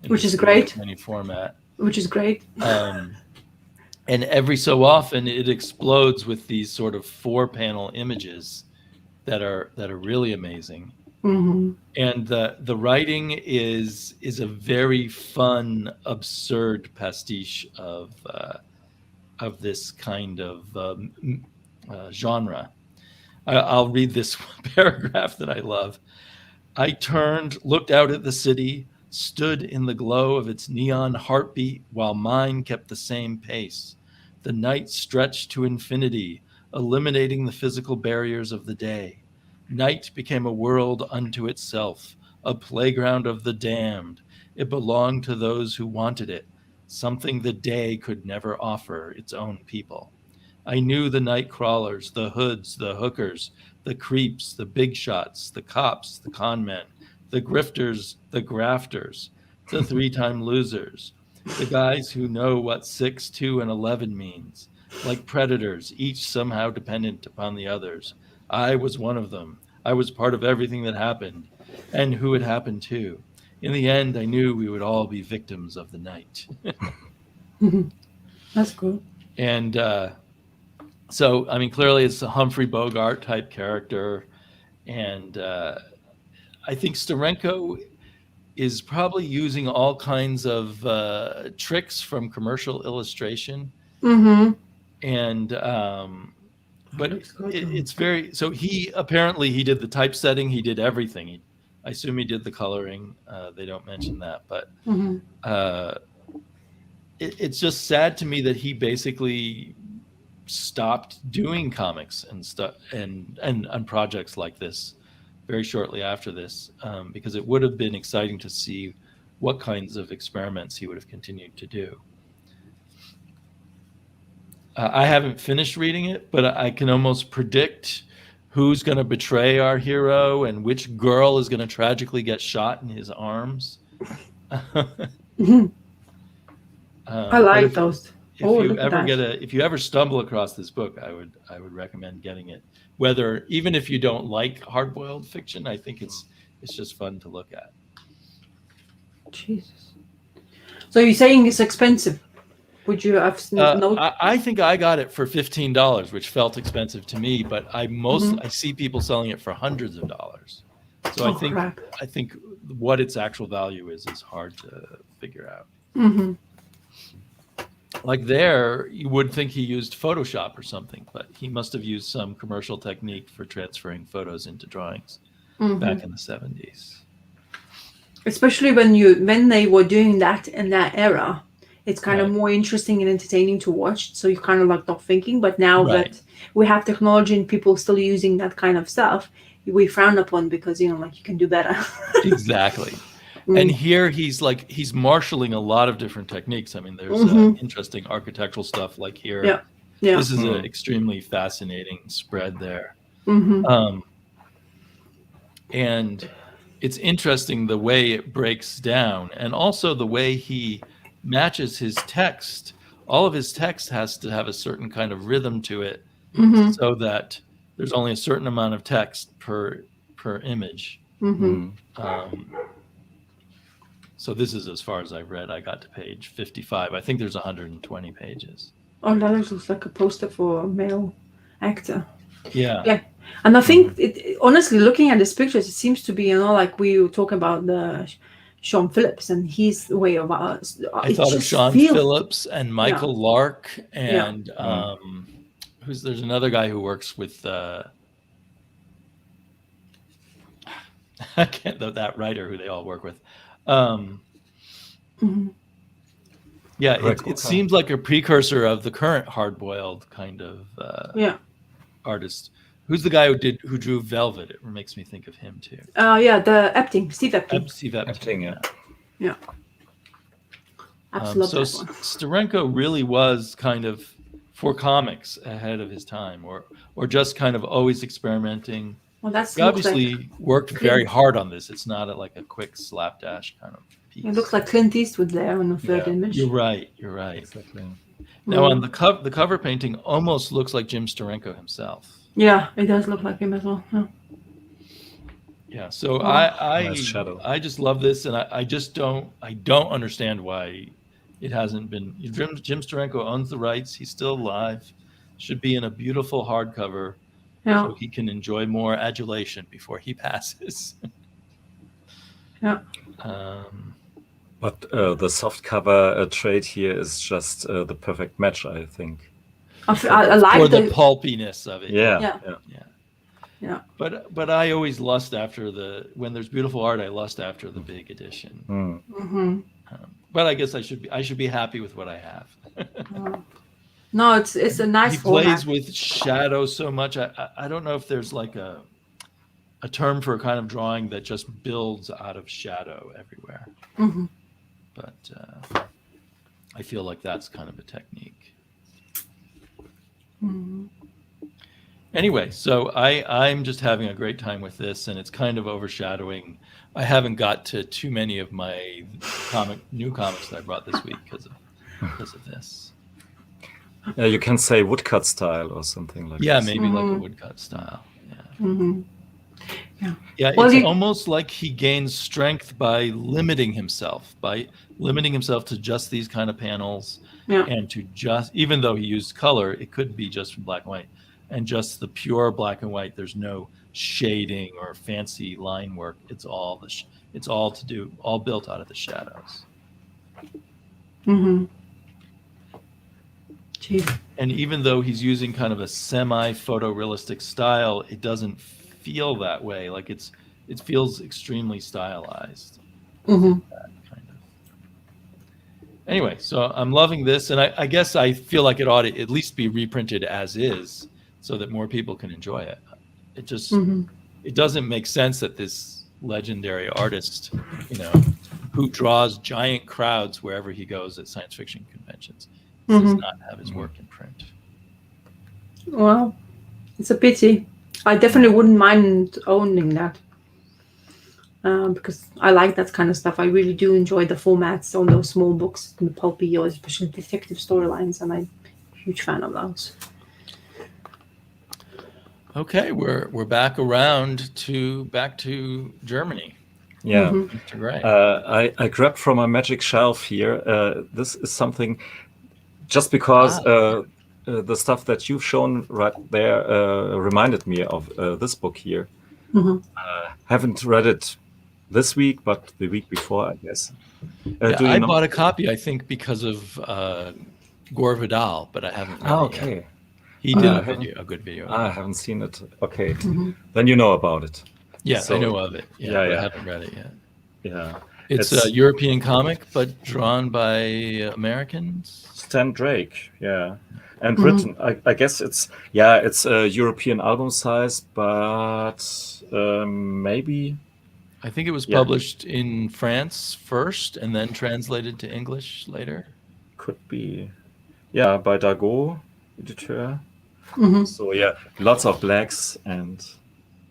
which is great. Any format, which is great. And every so often it explodes with these sort of 4-panel images that are really amazing. And the writing is a very fun, absurd pastiche of this kind of genre. I'll read this paragraph that I love. I turned, looked out at the city, stood in the glow of its neon heartbeat while mine kept the same pace. The night stretched to infinity, eliminating the physical barriers of the day. Night became a world unto itself, a playground of the damned. It belonged to those who wanted it, something the day could never offer its own people. I knew the night crawlers, the hoods, the hookers, the creeps, the big shots, the cops, the con men, the grifters, the grafters, the three-time losers, the guys who know what 6, 2, and 11 means, like predators, each somehow dependent upon the others. I was one of them. I was part of everything that happened, and who it happened to. In the end, I knew we would all be victims of the night. That's cool. And so, I mean, clearly it's a Humphrey Bogart type character. And I think Steranko is probably using all kinds of tricks from commercial illustration. And but it's very, so he did the typesetting, he did everything. I assume he did the coloring. They don't mention that, but it's just sad to me that he basically stopped doing comics and stuff and projects like this very shortly after this, because it would have been exciting to see what kinds of experiments he would have continued to do. I haven't finished reading it, but I can almost predict who's going to betray our hero and which girl is going to tragically get shot in his arms. I like those. If you ever stumble across this book, I would recommend getting it. Even if you don't like hard-boiled fiction, I think it's just fun to look at. Jesus. So you're saying it's expensive? Would you have I think I got it for $15, which felt expensive to me, but I see people selling it for hundreds of dollars. So I think what its actual value is hard to figure out. Like there, you would think he used Photoshop or something, but he must have used some commercial technique for transferring photos into drawings back in the 70s. Especially when they were doing that in that era. It's kind of more interesting and entertaining to watch. So you kind of like not thinking. But now that we have technology and people still using that kind of stuff, we frown upon because, you can do better. Exactly. And here he's marshaling a lot of different techniques. I mean, there's interesting architectural stuff like here. Yeah. This is an extremely fascinating spread there. And it's interesting the way it breaks down and also the way he matches his text. All of his text has to have a certain kind of rhythm to it so that there's only a certain amount of text per image. So this is as far as I've read. I got to page 55. I think there's 120 pages. Oh, that looks like a poster for a male actor. Yeah. And I think, honestly, looking at these pictures, it seems to be, like we were talking about the Sean Phillips and his way of I thought of Sean Phillips and Michael Lark and there's another guy who works with I can't know that writer who they all work with. It seems like a precursor of the current hard-boiled kind of artist. Who's the guy who drew Velvet? It makes me think of him too. The Epting, Steve Epting. Steve Epting, yeah. Absolutely. So Steranko really was kind of for comics ahead of his time, or just kind of always experimenting. Well, he obviously worked very hard on this. It's not like a quick slapdash kind of piece. It looks like Clint Eastwood there on the third image. You're right. Exactly. Now on the cover painting almost looks like Jim Steranko himself. Yeah, it does look like him as well. Yeah. So I just love this, and I don't understand why it hasn't been. Jim Steranko owns the rights. He's still alive. Should be in a beautiful hardcover, so he can enjoy more adulation before he passes. Yeah. But the soft cover trade here is just the perfect match, I think. I like for the pulpiness of it. Yeah. But I always lust after when there's beautiful art. I lust after the big edition. Mm-hmm. But I guess I should be happy with what I have. No, it's a nice. He plays with shadow so much. I don't know if there's like a term for a kind of drawing that just builds out of shadow everywhere. Mm-hmm. But I feel like that's kind of a technique. Mm-hmm. Anyway, so I'm just having a great time with this, and it's kind of overshadowing. I haven't got to too many of my new comics that I brought this week because of this. Yeah, you can say woodcut style or something like that. Yeah, maybe like a woodcut style. Yeah. Mm-hmm. Yeah, it's almost like he gains strength by limiting himself to just these kind of panels, and to just, even though he used color, it could be just from black and white, and just the pure black and white. There's no shading or fancy line work. It's all all built out of the shadows. Mm-hmm. And even though he's using kind of a semi-photorealistic style, it doesn't feel that way. Like it feels extremely stylized. Mm-hmm. Kind of. Anyway, so I'm loving this, and I guess I feel like it ought to at least be reprinted as is, so that more people can enjoy it. It just it doesn't make sense that this legendary artist, who draws giant crowds wherever he goes at science fiction conventions, does not have his work in print. Well, it's a pity. I definitely wouldn't mind owning that, because I like that kind of stuff. I really do enjoy the formats on those small books, the pulpy or especially detective storylines, and I'm a huge fan of those. Okay, we're back to Germany. Yeah, Great. I grabbed from a magic shelf here. This is something, just because the stuff that you've shown right there reminded me of this book here. Haven't read it this week, but the week before, I guess. I bought a copy, I think, because of Gore Vidal, but I haven't read it yet. He did a good video. I haven't seen it. Okay, then you know about it. Yeah, so, I know of it. But I haven't read it yet. Yeah, it's a European comic, but drawn by Americans. Stan Drake, and written. I guess it's a European album size, but maybe. I think it was published in France first, and then translated to English later. Could be, by Dago, editor. So lots of blacks and.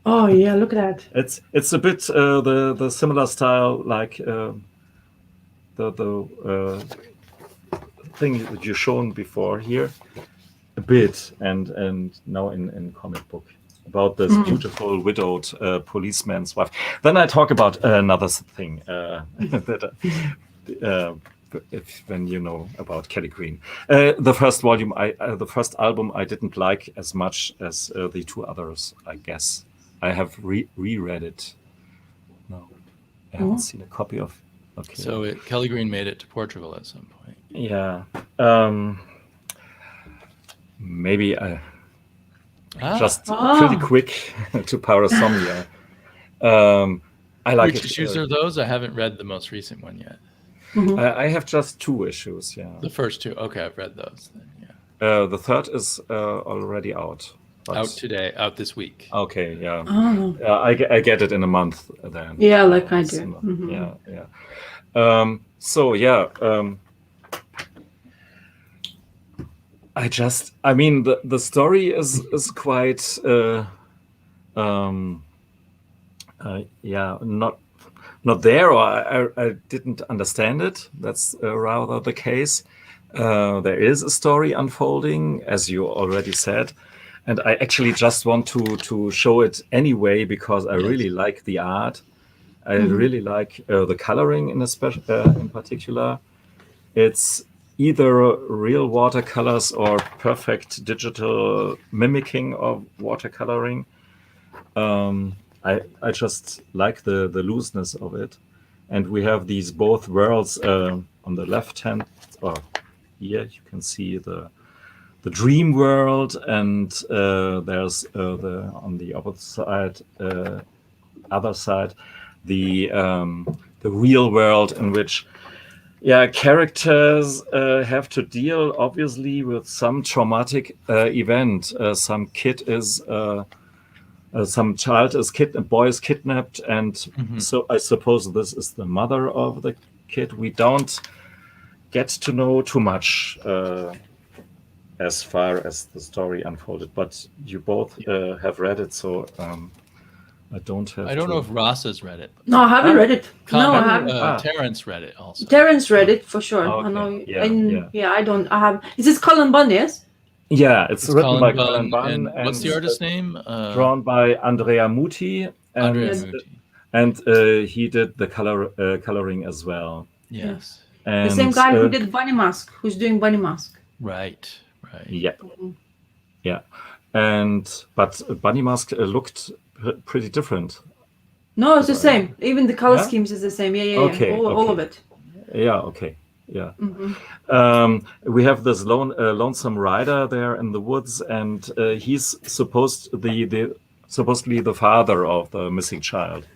Oh yeah, look at that. It's a bit the similar style like the thing that you've shown before here, a bit, and now in comic book about this beautiful widowed policeman's wife. Then I talk about another thing that when you know about Kelly Green. The first volume, the first album, I didn't like as much as the two others, I guess. I have reread it. No, I haven't seen a copy of. Okay. So Kelly Green made it to Portugal at some point. Yeah. Maybe just pretty quick to Parasomnia. I like Which issues are those? I haven't read the most recent one yet. I have just 2 issues. Yeah. The first 2. Okay, I've read those. Then, the third is already out. Out today, out this week. Okay, yeah. I get it in a month then. Yeah, like I do. I mean, the story is quite not there, or I didn't understand it. That's rather the case. There is a story unfolding, as you already said. And I actually just want to show it anyway because I really like the art. I really like the coloring in particular. It's either real watercolors or perfect digital mimicking of watercoloring. I just like the looseness of it. and we have these both worlds on the left hand, or here you can see the dream world, and there's on the other side the real world, in which characters have to deal obviously with some traumatic event. Some child is boy is kidnapped, and so I suppose this is the mother of the kid. We don't get to know too much as far as the story unfolded, but you both have read it, so I don't have. I don't know if Rasa's read it. No, I haven't read it. No, I haven't. Terrence read it also. Terrence read it for sure. Okay. I know. Yeah. I don't. I have. Is this Cullen Bunn? Yes. Yeah, it's written by Cullen Bunn. And what's the artist's name? Drawn by Andrea Muti. And he did the coloring as well. Yes. And the same guy who did Bunny Mask, who's doing Bunny Mask. Right. Yeah. Yeah. But Bunny Mask looked pretty different. No, it's the same. Even the color schemes is the same. Yeah. Okay, all of it. Yeah. Okay. Yeah. We have this lonesome rider there in the woods, and he's supposedly the father of the missing child,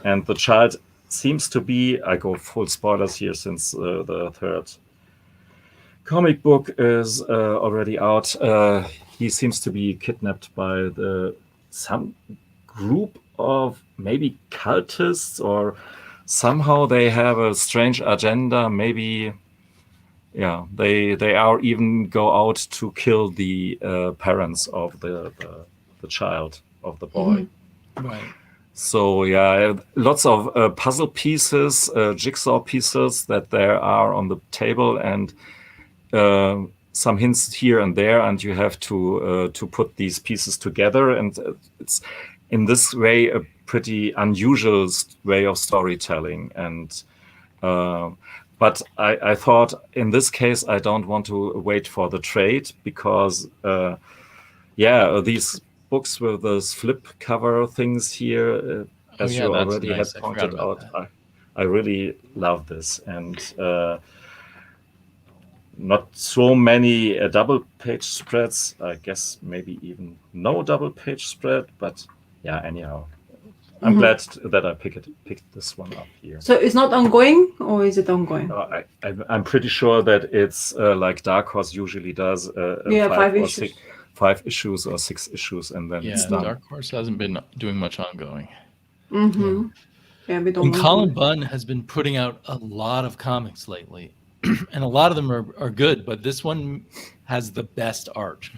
and the child seems to be. I go full spoilers here since the third comic book is already out. He seems to be kidnapped by some group of maybe cultists, or somehow they have a strange agenda. Maybe, they are even go out to kill the parents of the child, of the boy. Right. So lots of puzzle pieces, jigsaw pieces that there are on the table, and some hints here and there, and you have to put these pieces together, and it's in this way a pretty unusual way of storytelling. And but I thought in this case I don't want to wait for the trade, because these books with those flip cover things here, as you already had pointed out, I really love this, and not so many double page spreads. I guess maybe even no double page spread, but anyhow, I'm glad that I picked this one up here. So it's not ongoing, or is it ongoing? I'm pretty sure that it's like Dark Horse usually does. 5 issues. 5 issues or 6 issues, and then it's done. Dark Horse hasn't been doing much ongoing. Mm-hmm. Yeah, we don't. And Cullen Bunn has been putting out a lot of comics lately, and a lot of them are good, but this one has the best art.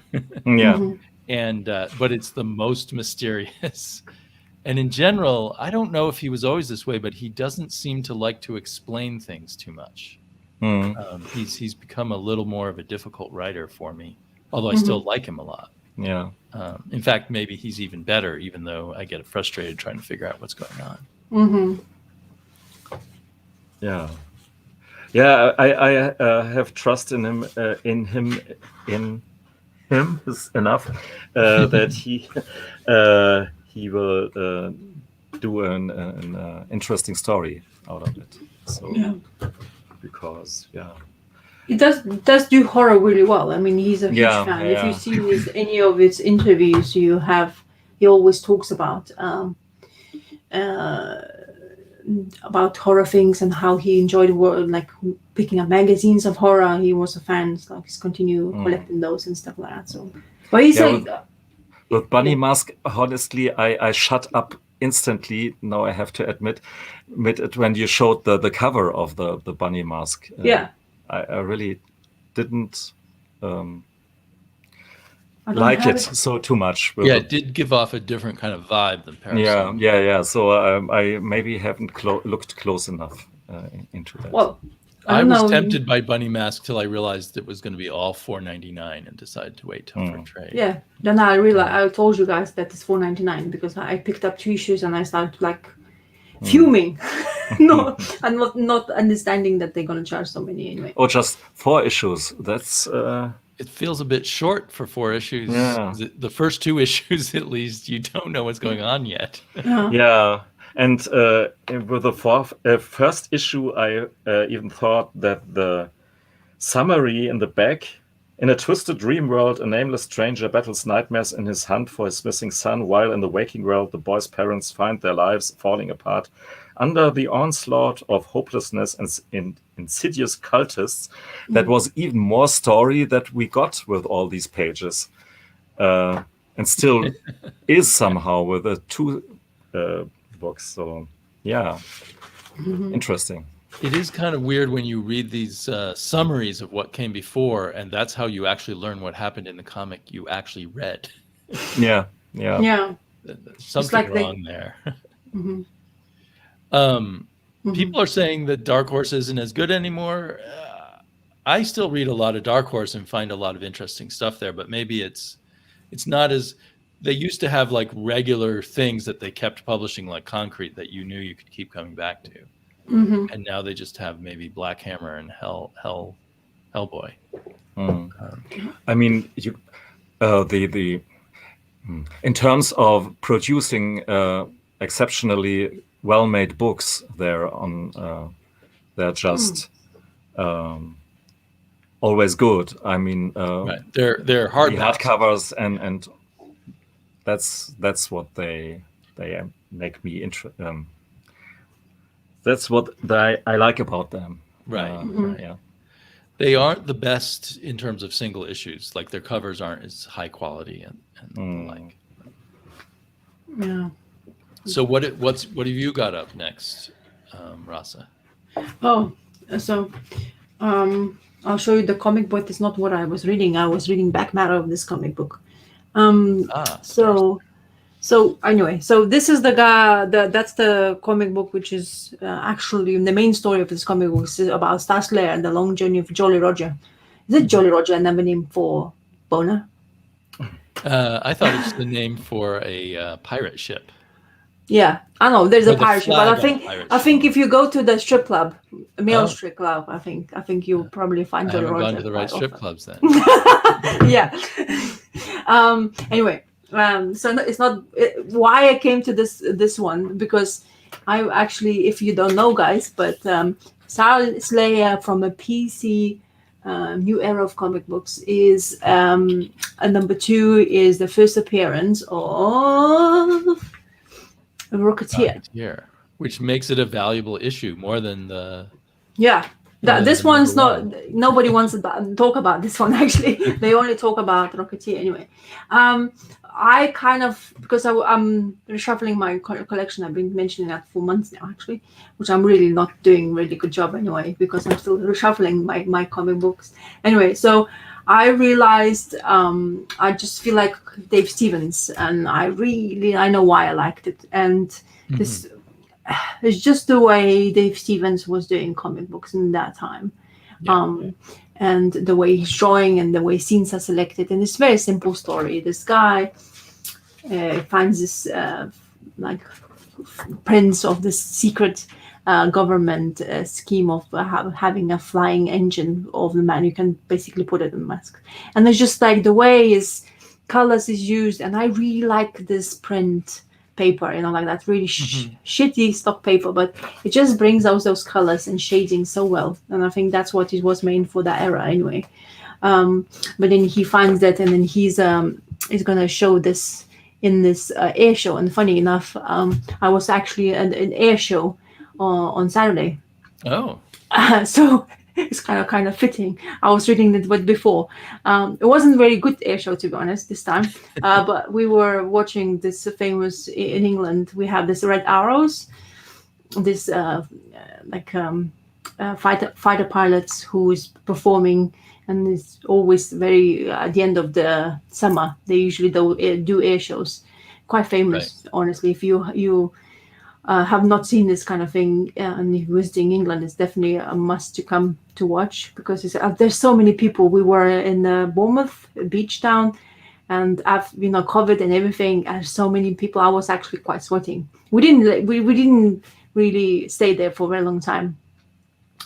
And but it's the most mysterious. And in general, I don't know if he was always this way, but he doesn't seem to like to explain things too much. He's become a little more of a difficult writer for me, although I still like him a lot. Yeah. In fact, maybe he's even better, even though I get frustrated trying to figure out what's going on. Yeah. Yeah, I have trust in him. In him is enough that he will do an interesting story out of it. So because he does do horror really well. I mean, he's a huge fan. If you see any of his interviews, he always talks about horror things and how he enjoyed like picking up magazines of horror. He was a fan, so he's continue collecting those and stuff like that. So, but he's with Bunny Mask, honestly, I shut up instantly. Now I have to admit it when you showed the cover of the Bunny Mask. I really didn't like it so too much. It did give off a different kind of vibe than Parasite. Yeah. So I maybe haven't looked close enough into that. Well, I was tempted by Bunny Mask till I realized it was going to be all $4.99 and decided to wait till for a trade. Yeah, then I realized I told you guys that it's $4.99 because I picked up 2 issues and I started like fuming. I'm not understanding that they're going to charge so many anyway. Oh, just 4 issues. That's. It feels a bit short for 4 issues. Yeah. The first 2 issues, at least, you don't know what's going on yet. Yeah. And with the first issue, I even thought that the summary in the back, in a twisted dream world, a nameless stranger battles nightmares in his hunt for his missing son, while in the waking world, the boy's parents find their lives falling apart under the onslaught of hopelessness and insidious cultists. That was even more story that we got with all these pages. And still is somehow with the two books. So, yeah, interesting. It is kind of weird when you read these summaries of what came before, and that's how you actually learn what happened in the comic you actually read. Yeah. Something wrong there. People are saying that Dark Horse isn't as good anymore. I still read a lot of Dark Horse and find a lot of interesting stuff there, but maybe it's not as... They used to have like regular things that they kept publishing, like Concrete, that you knew you could keep coming back to. And now they just have maybe Black Hammer and Hellboy. I mean, in terms of producing exceptionally well-made books, they're just always good. I mean, right. They're hard hardcovers and that's what they make me interested. That's what I like about them. Right. Yeah. They aren't the best in terms of single issues. Like their covers aren't as high quality and the like. Yeah. So what have you got up next, Rasa? Oh, so I'll show you the comic, but it's not what I was reading. I was reading back matter of this comic book. So anyway, so this is the guy that's the comic book, which is actually the main story of this comic book is about Star Slayer and the long journey of Jolly Roger. Is it Jolly Roger another name for Boner? I thought it was the name for a pirate ship. Yeah, I know there's a pirate ship, but I think if you go to the strip club, male strip club, I think you'll probably find Jolly Roger. Gone to the right strip clubs then. Yeah. Anyway. So it's not why I came to this one, because I actually, if you don't know, guys, but Star Slayer from a PC new era of comic books is number 2 is the first appearance of Rocketeer, which makes it a valuable issue more than the this one's not, nobody wants to talk about this one, actually. They only talk about Rocketeer anyway. I kind of, because I'm reshuffling my collection, I've been mentioning that for months now, actually, which I'm really not doing really good job anyway, because I'm still reshuffling my comic books. Anyway, so I realized I just feel like Dave Stevens, and I know why I liked it. And this it's just the way Dave Stevens was doing comic books in that time. And the way he's drawing and the way scenes are selected. And it's a very simple story. This guy finds this like prince of this secret government scheme of having a flying engine of the man. You can basically put it in a mask. And it's just like the way his colors is used. And I really like this print paper, like that really shitty stock paper, but it just brings out those colors and shading so well. And I think that's what it was made for that era anyway. But then he finds that, and then he's gonna show this in this air show. And funny enough, I was actually at an air show on Saturday. So it's kind of fitting. I was reading it before. It wasn't a very good air show, to be honest, this time. But we were watching this famous, in England, we have this Red Arrows, this fighter pilots who is performing, and it's always very, at the end of the summer, they usually do air shows. Quite famous, honestly. If you have not seen this kind of thing and if you're visiting England, it's definitely a must to come to watch, because there's so many people. We were in Bournemouth, a beach town, and I've COVID and everything, and so many people. I was actually quite sweating. We didn't really stay there for a very long time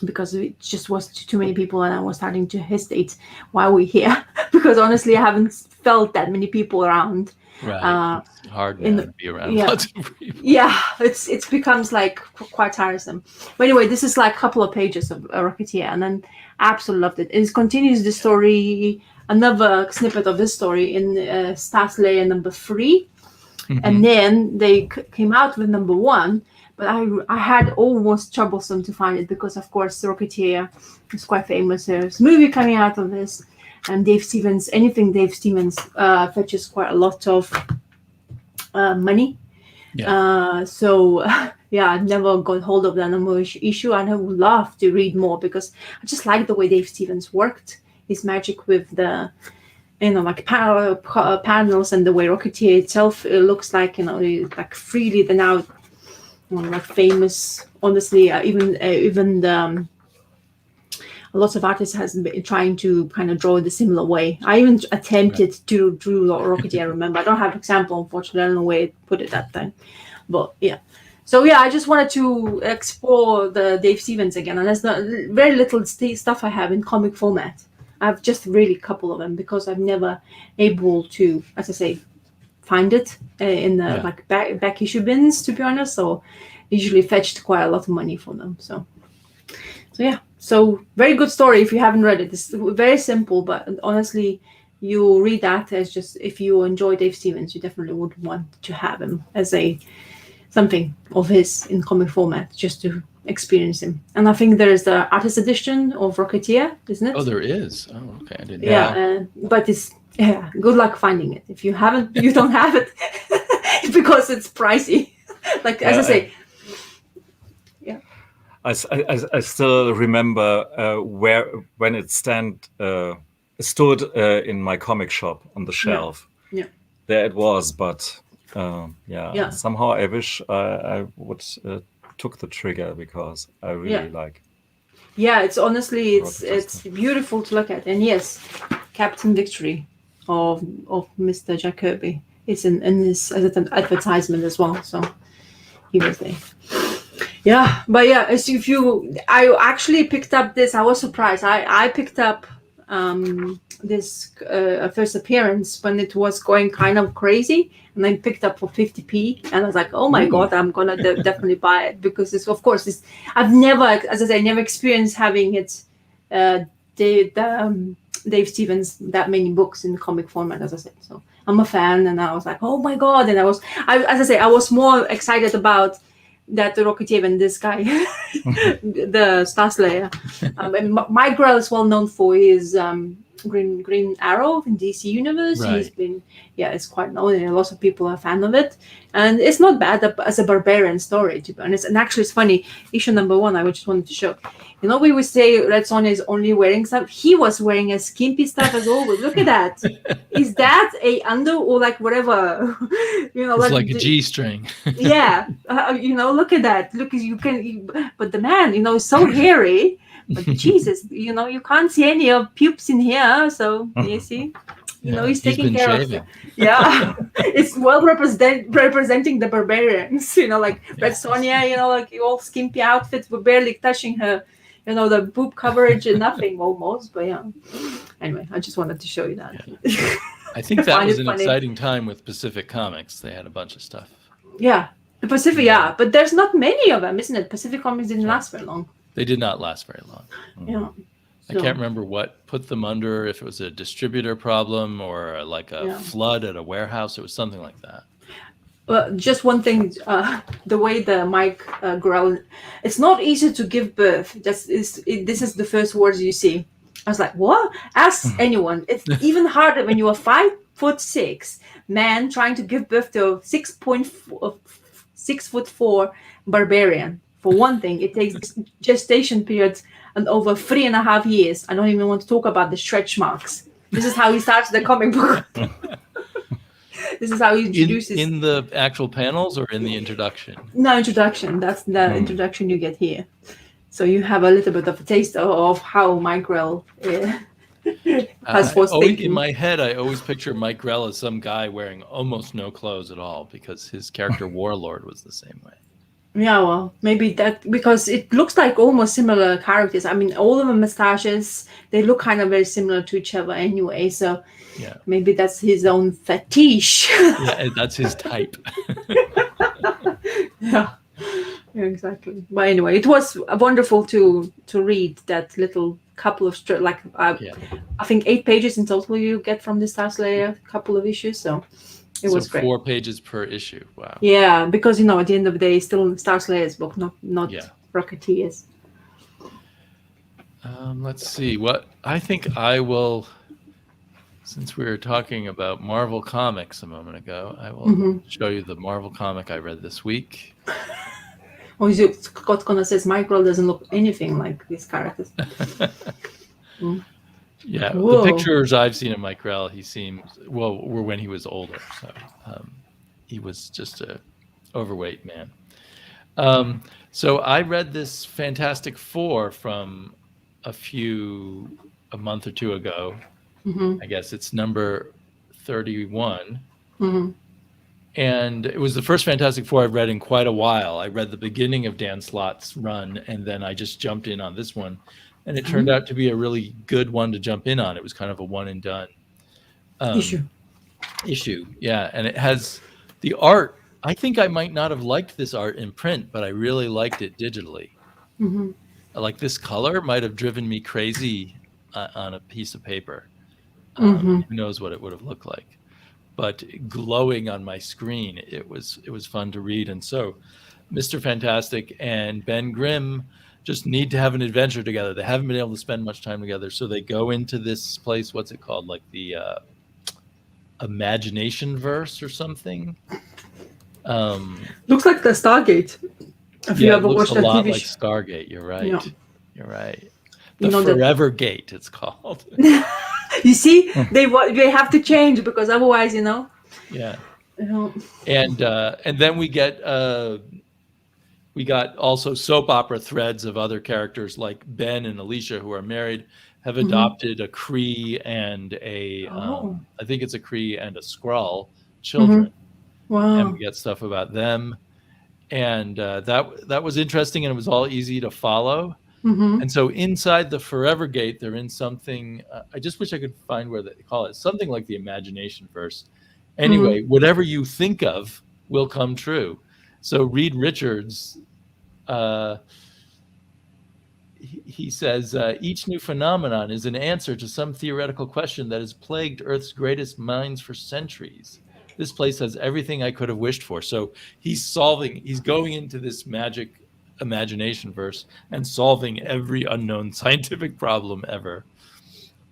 because it just was too many people, and I was starting to hesitate why we're here because honestly I haven't felt that many people around Right. It's hard now to be around lots of people. Yeah, it becomes like quite tiresome. But anyway, this is like a couple of pages of Rocketeer, and then absolutely loved it. It continues the story, another snippet of this story in Stars Layer number 3, and then they came out with number 1. But I had almost troublesome to find it because, of course, Rocketeer is quite famous. There's a movie coming out of this, and Dave Stevens fetches quite a lot of money. So I never got hold of that number issue, and I would love to read more because I just like the way Dave Stevens worked his magic with the like panels and the way Rocketeer itself looks like, like freely the now like famous. Honestly, even the a lot of artists has been trying to kind of draw it a similar way. I even attempted to draw Rocketeer. I remember, I don't have an example, unfortunately. I don't know where to put it that time, but yeah. So I just wanted to explore the Dave Stevens again, and there's very little stuff I have in comic format. I have just really a couple of them because I'm never able to, as I say, find it in the like back issue bins, to be honest. So usually fetched quite a lot of money for them. So yeah. So very good story if you haven't read it. It's very simple, but honestly, you read that as just, if you enjoy Dave Stevens, you definitely would want to have him as something of his in comic format, just to experience him. And I think there's the artist edition of Rocketeer, isn't it? Oh, there is. Oh, okay. I didn't know. Yeah, but it's good luck finding it. If you haven't, you don't have it because it's pricey. Like as I say. I still remember when it stood in my comic shop on the shelf. Yeah. There it was, but somehow I wish I would took the trigger because I really like. Yeah, it's honestly it's beautiful to look at, and yes, Captain Victory of Mr. Jack Kirby is in this as an advertisement as well. So he was there. Yeah, but I actually picked up this. I was surprised. I picked up this first appearance when it was going kind of crazy, and I picked up for 50p, and I was like, oh my god, I'm gonna definitely buy it because I've never, as I say, never experienced having it. Dave Stevens that many books in comic format, as I said. So I'm a fan, and I was like, oh my god, and I was more excited about that the Rocketeer and this guy, the Star Slayer. Mike Grell is well known for his Green Arrow in DC Universe. Right. He's been, it's quite known, and lots of people are a fan of it. And it's not bad as a barbarian story, to be honest. And actually, it's funny. Issue number 1, I just wanted to show. We would say Red Sonja is only wearing stuff. He was wearing a skimpy stuff as always. Look at that. Is that a under or like whatever? It's like a G-string. Yeah. Look at that. Look, but the man, is so hairy. But Jesus, you can't see any of pubes in here. So you see, he's taking care of it. Yeah, it's well representing the barbarians. Like Red Sonja, like all skimpy outfits, we're barely touching her. The boob coverage and nothing almost. But yeah. Anyway, I just wanted to show you that. Yeah. I think that was an exciting time with Pacific Comics. They had a bunch of stuff. Yeah, the Pacific. Yeah, but there's not many of them, isn't it? Pacific Comics didn't last very long. They did not last very long. Yeah. I can't remember what put them under, if it was a distributor problem or like a flood at a warehouse. It was something like that. Well, just one thing, the way the Mike Grell, it's not easy to give birth. This is the first words you see. I was like, what? Ask anyone. It's even harder when you are 5'6" man trying to give birth to a 6'4" barbarian. For one thing, it takes gestation periods and over 3.5 years. I don't even want to talk about the stretch marks. This is how he starts the comic book. This is how he introduces. In the actual panels or in the introduction? No, introduction. That's the introduction you get here. So you have a little bit of a taste of how Mike Grell was thinking. In my head, I always picture Mike Grell as some guy wearing almost no clothes at all because his character Warlord was the same way. Yeah, well, maybe that, because it looks like almost similar characters. I mean, all of them mustaches, they look kind of very similar to each other anyway. So Yeah. maybe that's his own fetish. Yeah, that's his type. Yeah, exactly. But anyway, it was wonderful to read that little couple of I think 8 pages in total you get from the Star Slayer, a couple of issues. So it was great. 4 pages per issue. Wow. Yeah, because at the end of the day, it's still Star Slayer's book, not Rocketeer's. Let's see. What I think I will, since we were talking about Marvel Comics a moment ago, I will show you the Marvel comic I read this week. Oh, Scott Connor says Mike Roll doesn't look anything like these characters. Yeah, Whoa. The pictures I've seen of Mike Grell, he seems were when he was older. So he was just a overweight man. So I read this Fantastic Four from a month or two ago. I guess it's number 31. And it was the first Fantastic Four I've read in quite a while. I read the beginning of Dan Slott's run, and then I just jumped in on this one. And it turned out to be a really good one to jump in on. It was kind of a one and done issue. Yeah. And it has the art. I think I might not have liked this art in print, but I really liked it digitally. Like this color might have driven me crazy on a piece of paper. Who knows what it would have looked like. But glowing on my screen, it was fun to read. And so Mr. Fantastic and Ben Grimm just need to have an adventure together. They haven't been able to spend much time together. So they go into this place, what's it called? Like the Imagination Verse or something. Looks like the Stargate. If you ever watched that lot TV like Stargate. You're right. Yeah. You're right. The Forever Gate, it's called. You see, they have to change because otherwise, Yeah. And then we got also soap opera threads of other characters like Ben and Alicia, who are married, have adopted a Cree and I think it's a Cree and a Skrull children. Wow. And we get stuff about them. And that was interesting, and it was all easy to follow. And so inside the Forever Gate, they're in something, I just wish I could find where they call it, something like the Imagination Verse. Anyway, whatever you think of will come true. So Reed Richards, he says, each new phenomenon is an answer to some theoretical question that has plagued Earth's greatest minds for centuries. This place has everything I could have wished for. So he's going into this magic Imagination Verse and solving every unknown scientific problem ever.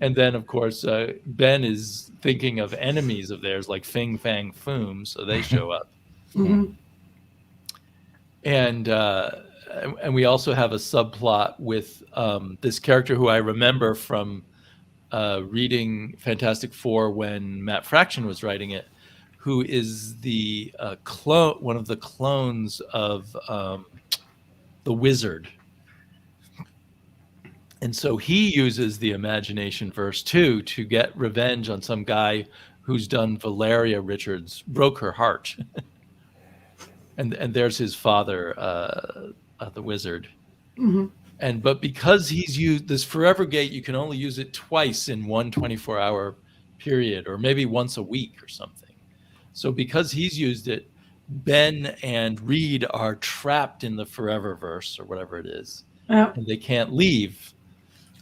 And then, of course, Ben is thinking of enemies of theirs like Fing Fang Foom, so they show up. And we also have a subplot with this character who I remember from reading Fantastic Four when Matt Fraction was writing it, who is the one of the clones of the Wizard. And so he uses the Imagination Verse too to get revenge on some guy who's done Valeria Richards, broke her heart. and there's his father, the Wizard. But because he's used this Forever Gate, you can only use it twice in one 24-hour period, or maybe once a week or something. So because he's used it, Ben and Reed are trapped in the Forever Verse or whatever it is, and they can't leave.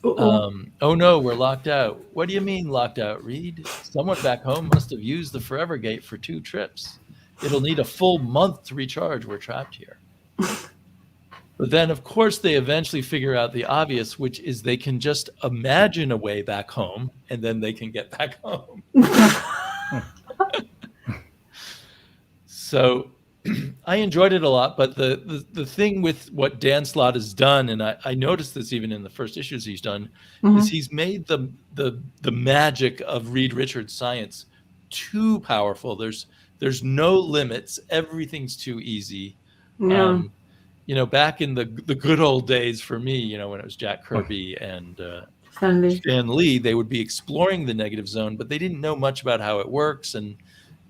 Oh no, we're locked out. What do you mean locked out, Reed? Someone back home must have used the Forever Gate for 2 trips. It'll need a full month to recharge. We're trapped here. But then, of course, they eventually figure out the obvious, which is they can just imagine a way back home, and then they can get back home. So I enjoyed it a lot, but the thing with what Dan Slott has done, and I noticed this even in the first issues he's done, is he's made the magic of Reed Richards' science too powerful. There's no limits. Everything's too easy. Back in the good old days for me, when it was Jack Kirby and Stan Lee, they would be exploring the negative zone, but they didn't know much about how it works, and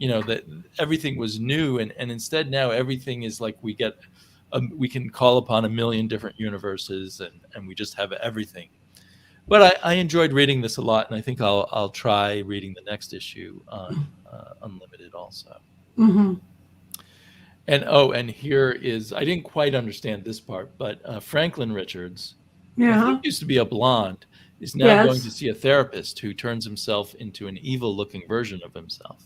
that everything was new, and instead now everything is like we get we can call upon a million different universes, and we just have everything. But I enjoyed reading this a lot, and I think I'll try reading the next issue on Unlimited also. Mm-hmm. And here is, I didn't quite understand this part, but Franklin Richards, I think used to be a blonde, is now going to see a therapist who turns himself into an evil-looking version of himself.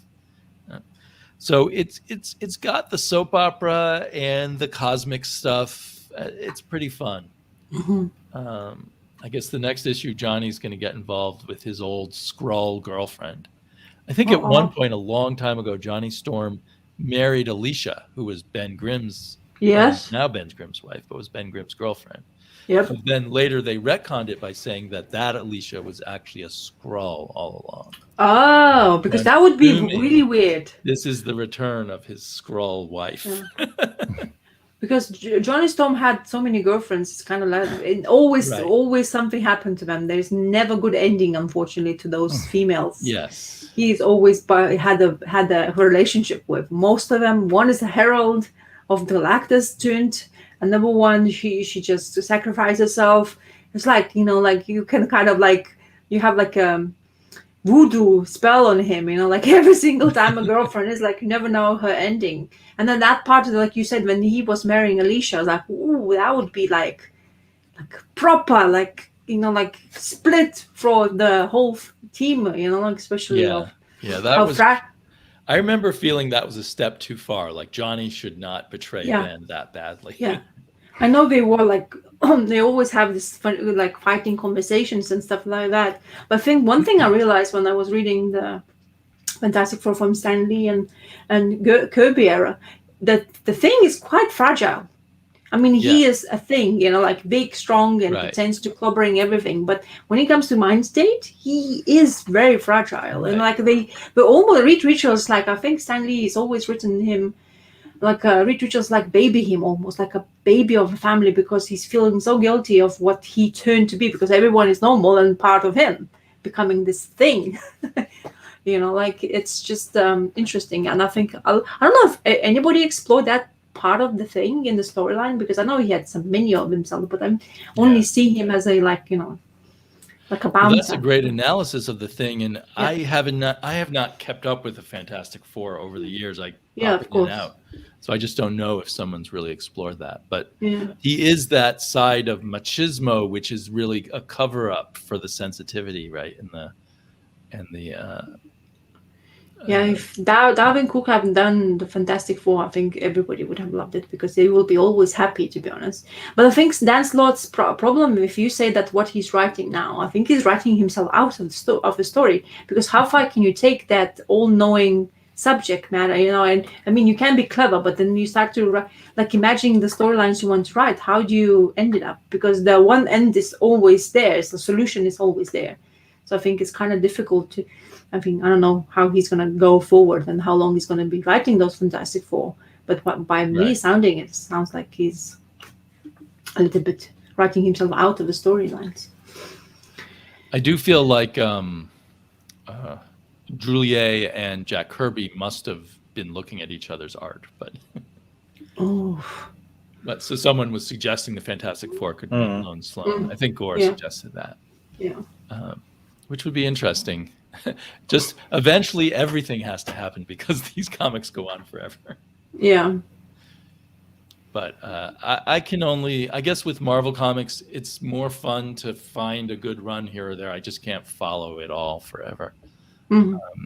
So it's got the soap opera and the cosmic stuff. It's pretty fun. Mm-hmm. I guess the next issue, Johnny's going to get involved with his old Skrull girlfriend. I think at one point, a long time ago, Johnny Storm married Alicia, who was Ben Grimm's, now Ben Grimm's wife, but was Ben Grimm's girlfriend. Yep. But then later they retconned it by saying that Alicia was actually a Skrull all along. Oh, because that would be really weird. This is the return of his Skrull wife. Yeah. Because Johnny Storm had so many girlfriends, it's kind of like always something happened to them. There's never good ending, unfortunately, to those females. Yes, he's always had a relationship with most of them. One is a herald of the Galactus turned. Another one, she just sacrificed herself. It's like, like you can kind of like, you have like a voodoo spell on him, like every single time a girlfriend is like, you never know her ending. And then that part of, like you said, when he was marrying Alicia, I was like, ooh, that would be like proper, like, like split for the whole team, like especially that was. I remember feeling that was a step too far. Like Johnny should not betray Ben that badly. Yeah, I know they were like they always have this fun, like fighting conversations and stuff like that. But I think one thing I realized when I was reading the Fantastic Four from Stan Lee and Kirby era, that the Thing is quite fragile. I mean, he is a Thing, like big, strong, and tends to clobbering everything. But when it comes to mind state, he is very fragile. And like but almost Reed Richards, like I think Stan Lee has always written him like Reed Richards, like baby him almost like a baby of a family, because he's feeling so guilty of what he turned to be, because everyone is normal and part of him becoming this Thing. Like it's just interesting. And I think I don't know if anybody explored that part of the Thing in the storyline, because I know he had some mini of himself, but I'm only seeing him as a like a bouncer. Well, that's a great analysis of the Thing, and I have not kept up with the Fantastic Four over the years. I of course. Out, so I just don't know if someone's really explored that. But he is that side of machismo, which is really a cover up for the sensitivity, right? If Darwin Cook hadn't done the Fantastic Four, I think everybody would have loved it, because they will be always happy, to be honest. But I think Dan Slott's problem, if you say that what he's writing now, I think he's writing himself out of the story, because how far can you take that all-knowing subject matter, and I mean, you can be clever, but then you start to like imagining the storylines you want to write. How do you end it up? Because the one end is always there, so the solution is always there. So I think it's kind of difficult to, I don't know how he's going to go forward and how long he's going to be writing those Fantastic Four. But by me sounding it sounds like he's a little bit writing himself out of the storylines. I do feel like Juliet and Jack Kirby must have been looking at each other's art, but but so someone was suggesting the Fantastic Four could be Lone Sloan. I think Gore suggested that. Which would be interesting. Just eventually everything has to happen, because these comics go on forever. But I guess with Marvel Comics, it's more fun to find a good run here or there. I just can't follow it all forever.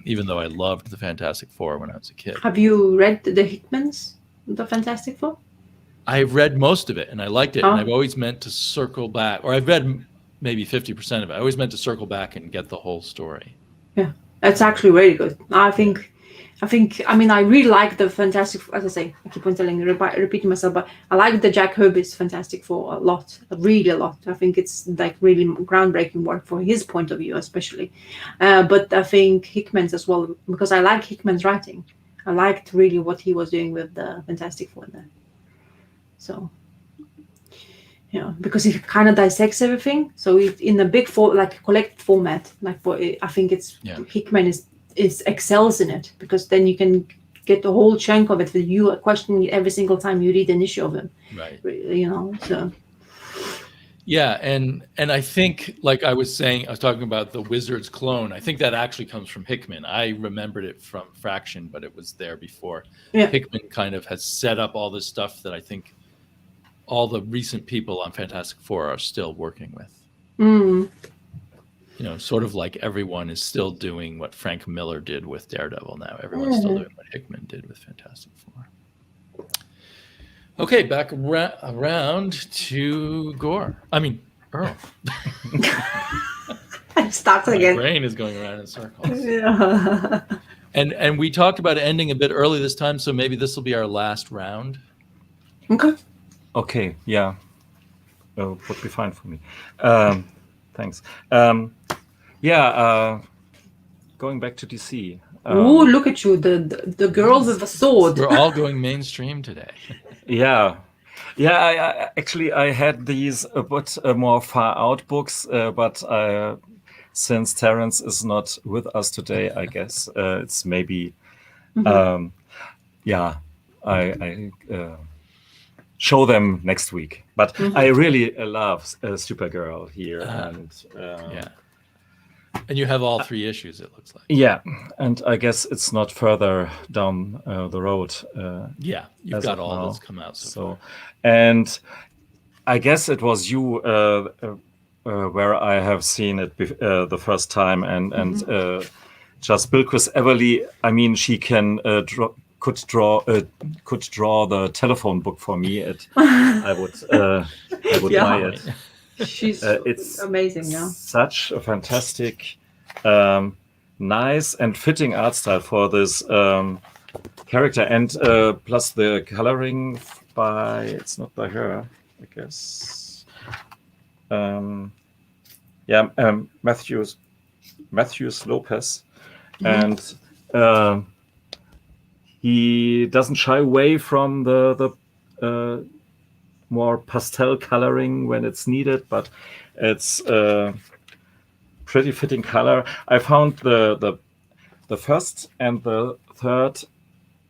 Even though I loved the Fantastic Four when I was a kid. Have you read the Hickmans, the Fantastic Four? I've read most of it and I liked it. And I've always meant to circle back, or I've read maybe 50% of it. I always meant to circle back and get the whole story. Yeah, that's actually really good. I mean, I really like the Fantastic, as I say, I keep on repeating myself, but I like the Jack Kirby's Fantastic Four a lot, really a lot. I think it's like really groundbreaking work for his point of view, especially. But I think Hickman's as well, because I like Hickman's writing. I liked really what he was doing with the Fantastic Four there. So, because he kind of dissects everything. So in a big collected format, I think it's Hickman is excels in it, because then you can get the whole chunk of it that you are questioning it every single time you read an issue of him. Right. You know, so. Yeah, and I think, like I was saying, I was talking about the Wizard's clone. I think that actually comes from Hickman. I remembered it from Fraction, but it was there before. Yeah. Hickman kind of has set up all this stuff that I think all the recent people on Fantastic Four are still working with. Mm. You know, sort of like everyone is still doing what Frank Miller did with Daredevil now. Everyone's still doing what Hickman did with Fantastic Four. Okay, back around to Earl. I stopped again. My brain is going around in circles. Yeah. And we talked about ending a bit early this time, so maybe this will be our last round. Okay. Okay, yeah. Would be fine for me. Thanks. Going back to DC. Oh, look at you, the girl with the sword. We're all going mainstream today. Yeah. I had these a bit more far out books, but since Terrence is not with us today, I guess it's maybe, I show them next week. But I really love Supergirl here, and you have all 3 issues, it looks like. Yeah, and I guess it's not further down the road. You've got all that's come out so far. And I guess it was you where I have seen it the first time, and just Bilquis Everly. I mean, she can could draw the telephone book for me. I would buy it. She's it's amazing, yeah. Such a fantastic, nice and fitting art style for this character, and plus the coloring it's not by her, I guess. Matthews Lopez, and he doesn't shy away from the more pastel coloring when it's needed, but it's pretty fitting color. I found the first and the third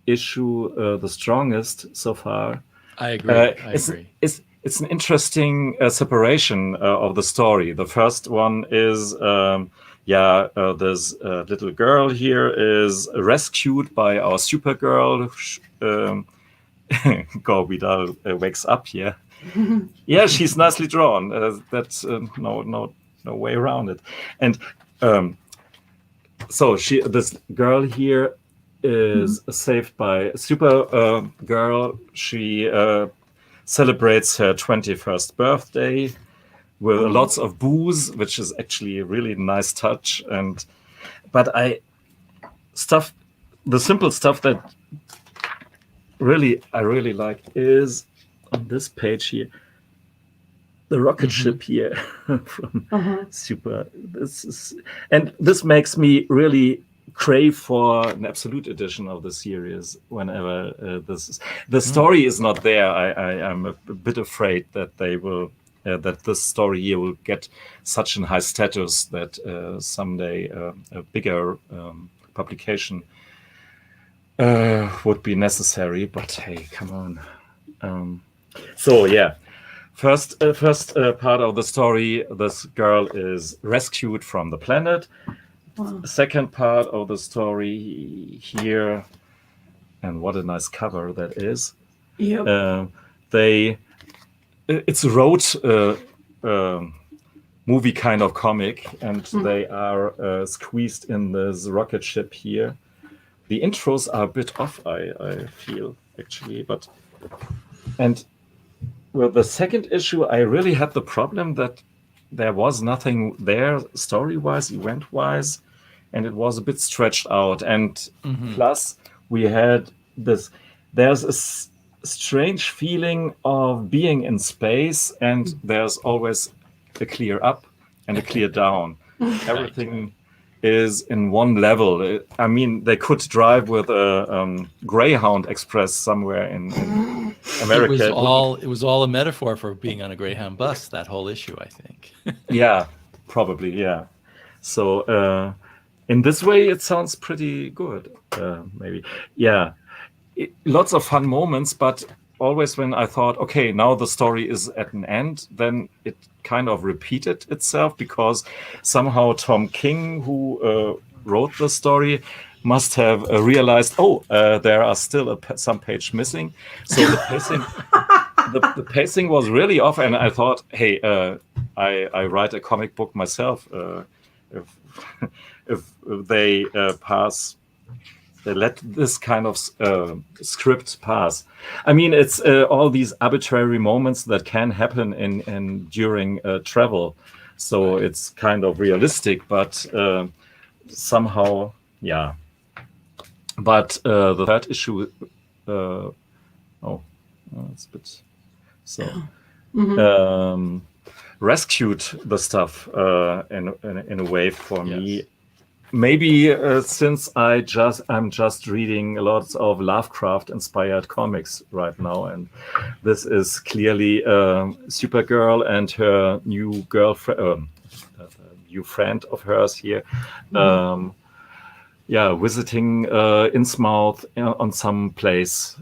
issue the strongest so far. I agree. It's an interesting separation of the story. The first one is this little girl here is rescued by our Supergirl. Gorbidal wakes up here. Yeah, she's nicely drawn. That's no way around it. And this girl here is saved by Supergirl. She celebrates her 21st birthday with lots of booze, which is actually a really nice touch. But the simple stuff that I really like is on this page here, the rocket ship here from Super. This makes me really crave for an absolute edition of the series whenever the story is not there. I'm a bit afraid that they will that this story here will get such a high status that someday a bigger publication would be necessary. But hey, come on. First part of the story, this girl is rescued from the planet. Wow. Second part of the story here, and what a nice cover that is. Yep. It's a road movie kind of comic, and they are squeezed in this rocket ship here. The intros are a bit off, I feel, actually, and with the second issue, I really had the problem that there was nothing there story-wise, event-wise, and it was a bit stretched out. And plus, we had this. There's a strange feeling of being in space, and there's always a clear up and a clear down. Everything is in one level. I mean, they could drive with a Greyhound Express somewhere in America. It was all a metaphor for being on a Greyhound bus, that whole issue, I think. Yeah, probably, yeah. So in this way, it sounds pretty good, maybe. Yeah. lots of fun moments, but always when I thought, okay, now the story is at an end, then it kind of repeated itself, because somehow Tom King, who wrote the story, must have realized, there are still some page missing. So the pacing, the pacing was really off, and I thought, hey, I write a comic book myself. If they they let this kind of script pass. I mean, it's all these arbitrary moments that can happen in during travel, so it's kind of realistic, but somehow, yeah. But the third issue, it's a bit so. Rescued the stuff in a way for me. Maybe since I'm just reading lots of Lovecraft-inspired comics right now, and this is clearly Supergirl and her new girlfriend, new friend of hers here, visiting Innsmouth on some place.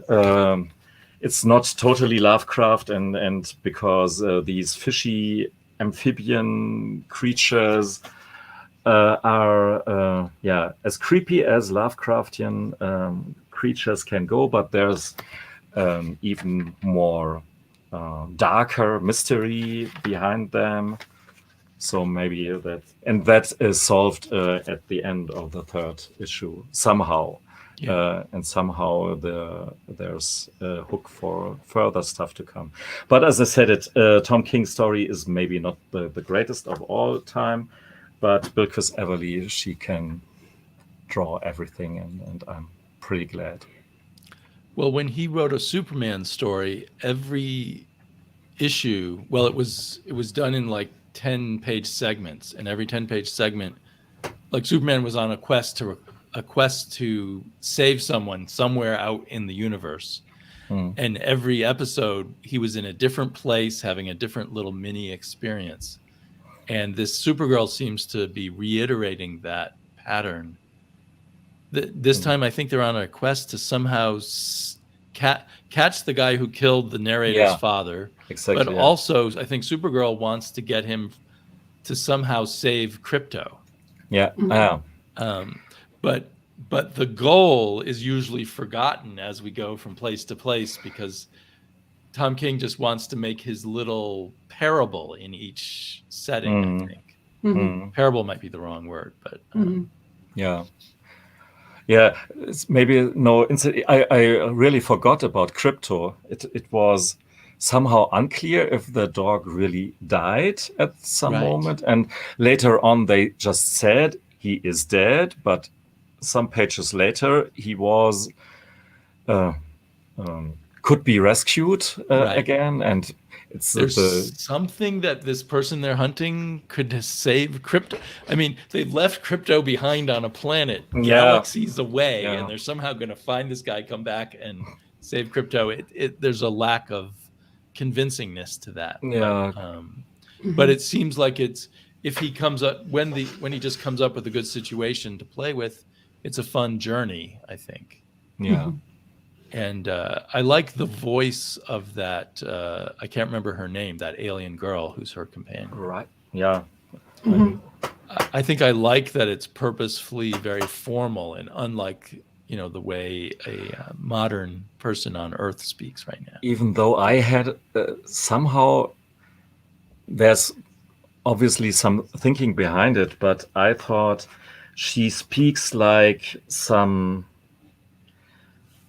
It's not totally Lovecraft, and because these fishy amphibian creatures are as creepy as Lovecraftian creatures can go, but there's even more darker mystery behind them. So maybe that is solved at the end of the third issue somehow. And somehow there's a hook for further stuff to come. But as I said, Tom King's story is maybe not the greatest of all time, but Bilquis Evely, she can draw everything, and I'm pretty glad. Well, when he wrote a Superman story, every issue, it was done in like 10-page segments, and every 10-page segment, like Superman was on a quest to save someone somewhere out in the universe. And every episode he was in a different place, having a different little mini experience. And this Supergirl seems to be reiterating that pattern. This time I think they're on a quest to somehow catch the guy who killed the narrator's father. Exactly. But also I think Supergirl wants to get him to somehow save Krypto. But the goal is usually forgotten as we go from place to place, because Tom King just wants to make his little parable in each setting, I think. Parable might be the wrong word, but... it's maybe no incident. I really forgot about Krypto. It was somehow unclear if the dog really died at some moment, and later on they just said he is dead, but some pages later he was could be rescued again, and there's something that this person they're hunting could save Krypto. I mean, they've left Krypto behind on a planet galaxies away, and they're somehow going to find this guy, come back, and save Krypto. There's a lack of convincingness to that. But it seems like if he comes up when he just comes up with a good situation to play with, it's a fun journey, I think. And I like the voice of that. I can't remember her name. That alien girl who's her companion. Right. Yeah. I think I like that it's purposefully very formal and unlike the way a modern person on Earth speaks right now. Even though I had somehow, there's obviously some thinking behind it, but I thought she speaks like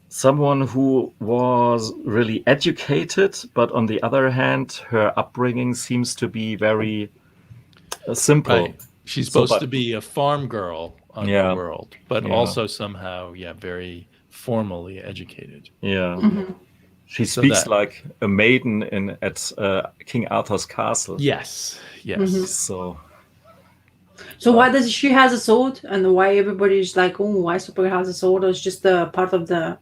someone who was really educated, but on the other hand, her upbringing seems to be very simple. Right. She's supposed to be a farm girl on the world, but also somehow, very formally educated. She speaks like a maiden at King Arthur's castle. Yes. So why does she has a sword, and why everybody's like, why Supergirl has a sword? Or it's just a part of the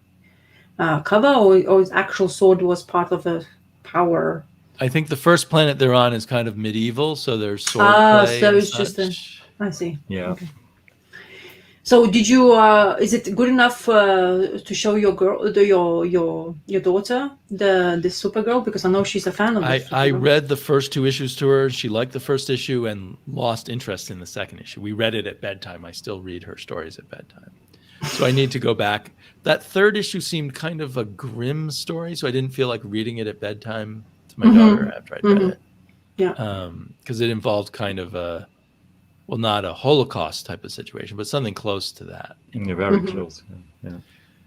cover, or his actual sword was part of the power? I think the first planet they're on is kind of medieval, so there's sword play. So it's just I see. Yeah. So did you? Is it good enough to show your your daughter the Supergirl? Because I know she's a fan of it. I read the first 2 issues to her. She liked the first issue and lost interest in the second issue. We read it at bedtime. I still read her stories at bedtime. So I need to go back. That third issue seemed kind of a grim story, so I didn't feel like reading it at bedtime to my daughter after I'd read it. Yeah. Because it involved kind of a, well, not a Holocaust type of situation, but something close to that. Yeah, very close.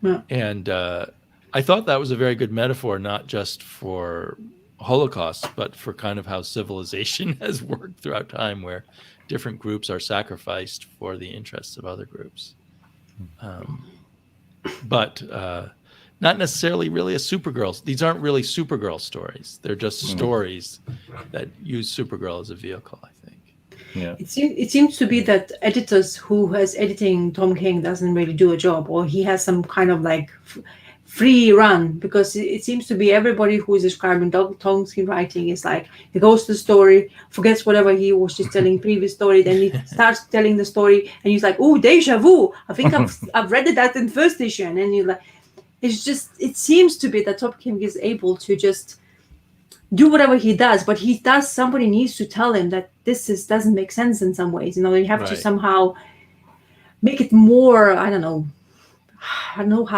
Yeah. And I thought that was a very good metaphor, not just for Holocaust, but for kind of how civilization has worked throughout time, where different groups are sacrificed for the interests of other groups. But not necessarily really a Supergirl. These aren't really Supergirl stories. They're just stories that use Supergirl as a vehicle, I think. Yeah. It seems to be that editors who has editing Tom King doesn't really do a job, or he has some kind of like free run, because it seems to be everybody who is describing Tom King writing is like, he goes to the story, forgets whatever he was just telling previous story, then he starts telling the story and he's like, oh, deja vu, I think I've read that in first issue, and then you're like, it's just, it seems to be that Tom King is able to just do whatever he does, but somebody needs to tell him that this doesn't make sense in some ways. You have to somehow make it more, I don't know I don't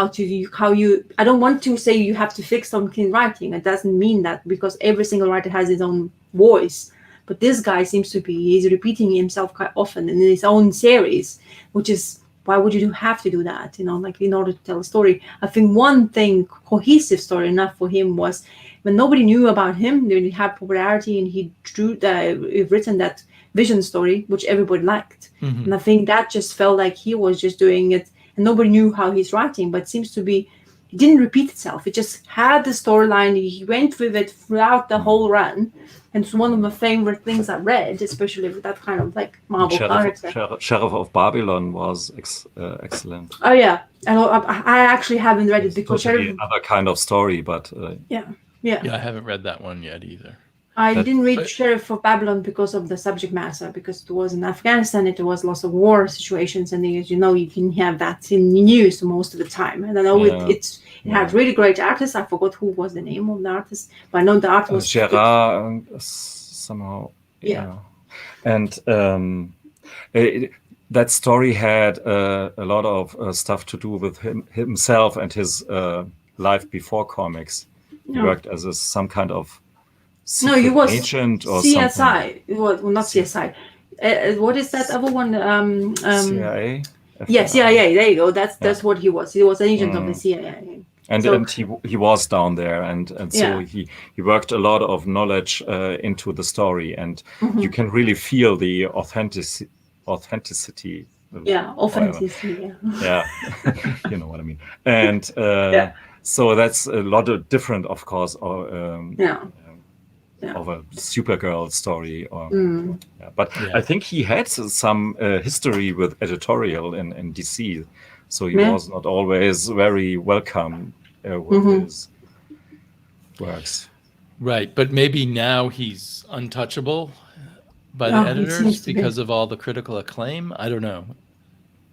want to say you have to fix Tom King writing. It doesn't mean that, because every single writer has his own voice. But this guy seems to be, he's repeating himself quite often in his own series, which is, why would you have to do that? Like in order to tell a story. I think one thing, cohesive story enough for him was when nobody knew about him, when he had popularity and he written that Vision story, which everybody liked. And I think that just felt like he was just doing it and nobody knew how he's writing, but it seems to be, it didn't repeat itself. It just had the storyline. He went with it throughout the whole run. And it's one of my favorite things I read, especially with that kind of like Marvel character. Sheriff of Babylon was excellent. Oh yeah, I actually haven't read it because totally another kind of story, but yeah, I haven't read that one yet either. I didn't read Sheriff of Babylon because of the subject matter, because it was in Afghanistan, it was lots of war situations, and as you know, you can have that in the news most of the time. And I know it had really great artists. I forgot who was the name of the artist, but I know the art was Gerard somehow. Yeah. And that story had a lot of stuff to do with himself and his life before comics. He worked as some kind of he was agent or CSI. something. Well, not CSI. What is that other one? CIA. Yeah, CIA. There you go. That's what he was. He was an agent of the CIA. And he was down there, and so he worked a lot of knowledge into the story, and you can really feel the authenticity. Yeah, authenticity. Yeah, you know what I mean. And so that's a lot of different, of course. Of a Supergirl story, but I think he had some history with editorial in DC, so he was not always very welcome with his works. Right, but maybe now he's untouchable by the editors because of all the critical acclaim. I don't know.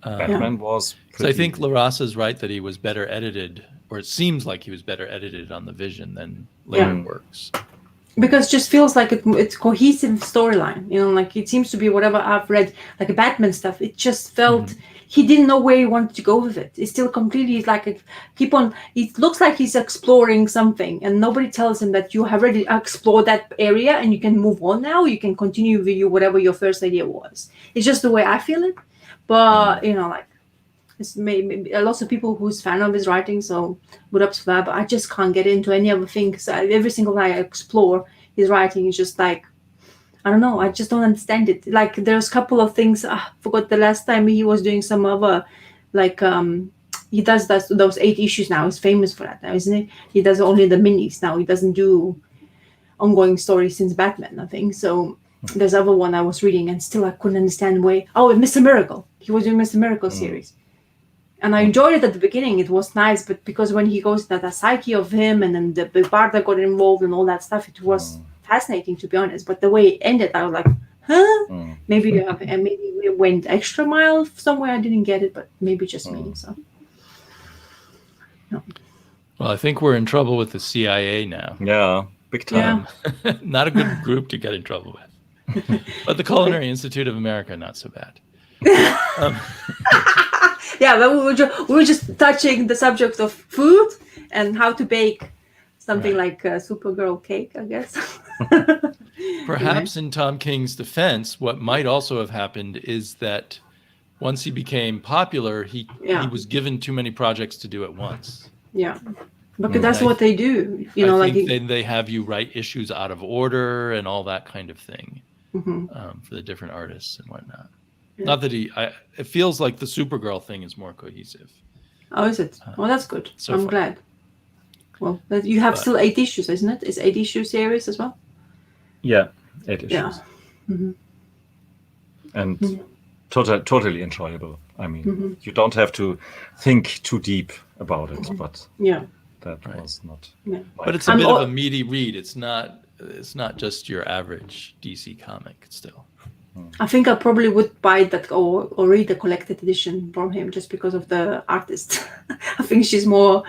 Batman was. So I think LahRasa is right that he was better edited, or it seems like he was better edited on the Vision than later works. Because it just feels like it's cohesive storyline, like it seems to be whatever I've read, like a Batman stuff. It just felt he didn't know where he wanted to go with it. It's still completely like it looks like he's exploring something, and nobody tells him that you have already explored that area and you can move on now. You can continue with whatever your first idea was. It's just the way I feel it, but like. It's maybe lots of people who's fan of his writing, so good up to that. But I just can't get into any other thing, because every single time I explore his writing is just like, I don't know, I just don't understand it. Like there's a couple of things. I forgot the last time he was doing some other, like he does those 8 issues now. He's famous for that now, isn't he? He does only the minis now. He doesn't do ongoing stories since Batman, I think. So there's other one I was reading and still I couldn't understand why. Oh, Mr. Miracle. He was doing Mr. Miracle series. And I enjoyed it at the beginning. It was nice, but because when he goes to the psyche of him and then the Barda got involved and all that stuff, it was fascinating, to be honest. But the way it ended, I was like, Maybe you have, and maybe we went extra mile somewhere. I didn't get it, but maybe just me. So, no. Well, I think we're in trouble with the CIA now. Yeah, big time. Yeah. Not a good group to get in trouble with. But the Culinary Institute of America, not so bad. Yeah, but we were just touching the subject of food and how to bake something like Supergirl cake, I guess. Perhaps in Tom King's defense, what might also have happened is that once he became popular, he was given too many projects to do at once. Yeah, because that's what they do. You know, then they have you write issues out of order and all that kind of thing for the different artists and whatnot. Yeah. Not that it feels like the Supergirl thing is more cohesive. Oh, is it? Well, that's good. So I'm far. glad. Well, you have still 8 issues, isn't it? It's 8 issue series as well. Yeah, 8 issues. Yeah. And totally enjoyable. I mean, you don't have to think too deep about it, but that was not. Yeah. But it's a bit of a meaty read. It's not just your average DC comic still. I think I probably would buy that or read the collected edition from him just because of the artist. I think she's more.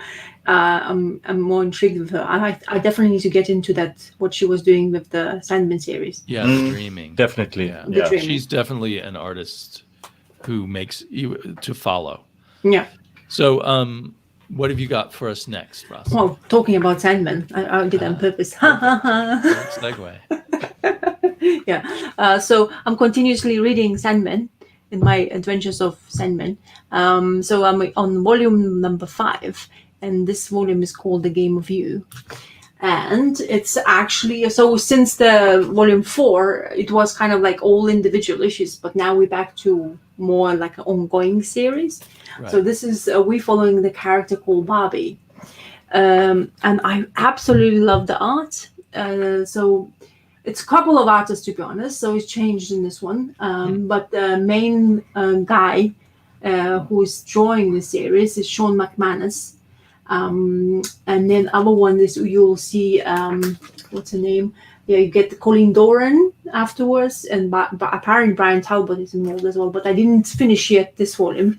I'm more intrigued with her. I definitely need to get into that. What she was doing with the Sandman series. Yeah, the dreaming. Definitely. Yeah. She's definitely an artist who makes you to follow. Yeah. So, what have you got for us next, Ross? Well, talking about Sandman, I did on purpose. Segue. Yeah. So I'm continuously reading Sandman in my Adventures of Sandman. So I'm on volume number 5, and this volume is called The Game of You. And it's actually, so since the volume 4, it was kind of like all individual issues, but now we're back to more like an ongoing series. Right. So this is, we're following the character called Barbie. And I absolutely love the art. So it's a couple of artists, to be honest, so it's changed in this one. But the main guy who's drawing the series is Sean McManus. And then other one is you'll see, what's her name? Yeah, you get Colleen Doran afterwards, and apparently Brian Talbot is involved as well. But I didn't finish yet this volume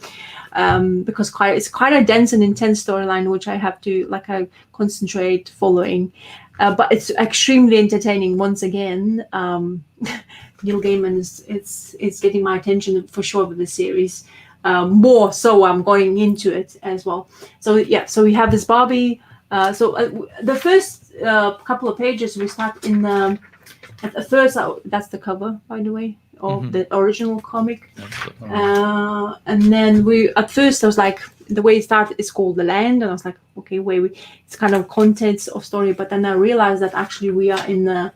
because it's quite a dense and intense storyline, which I have to I concentrate following. But it's extremely entertaining. Once again, Neil Gaiman is getting my attention for sure with the series. More so, I'm going into it as well. So so we have this Barbie. The first couple of pages we start in at first. That's the cover, by the way, of the original comic. And then at first I was like, the way it started is called The Land, and I was like, okay, it's kind of contents of story. But then I realized that actually we are in a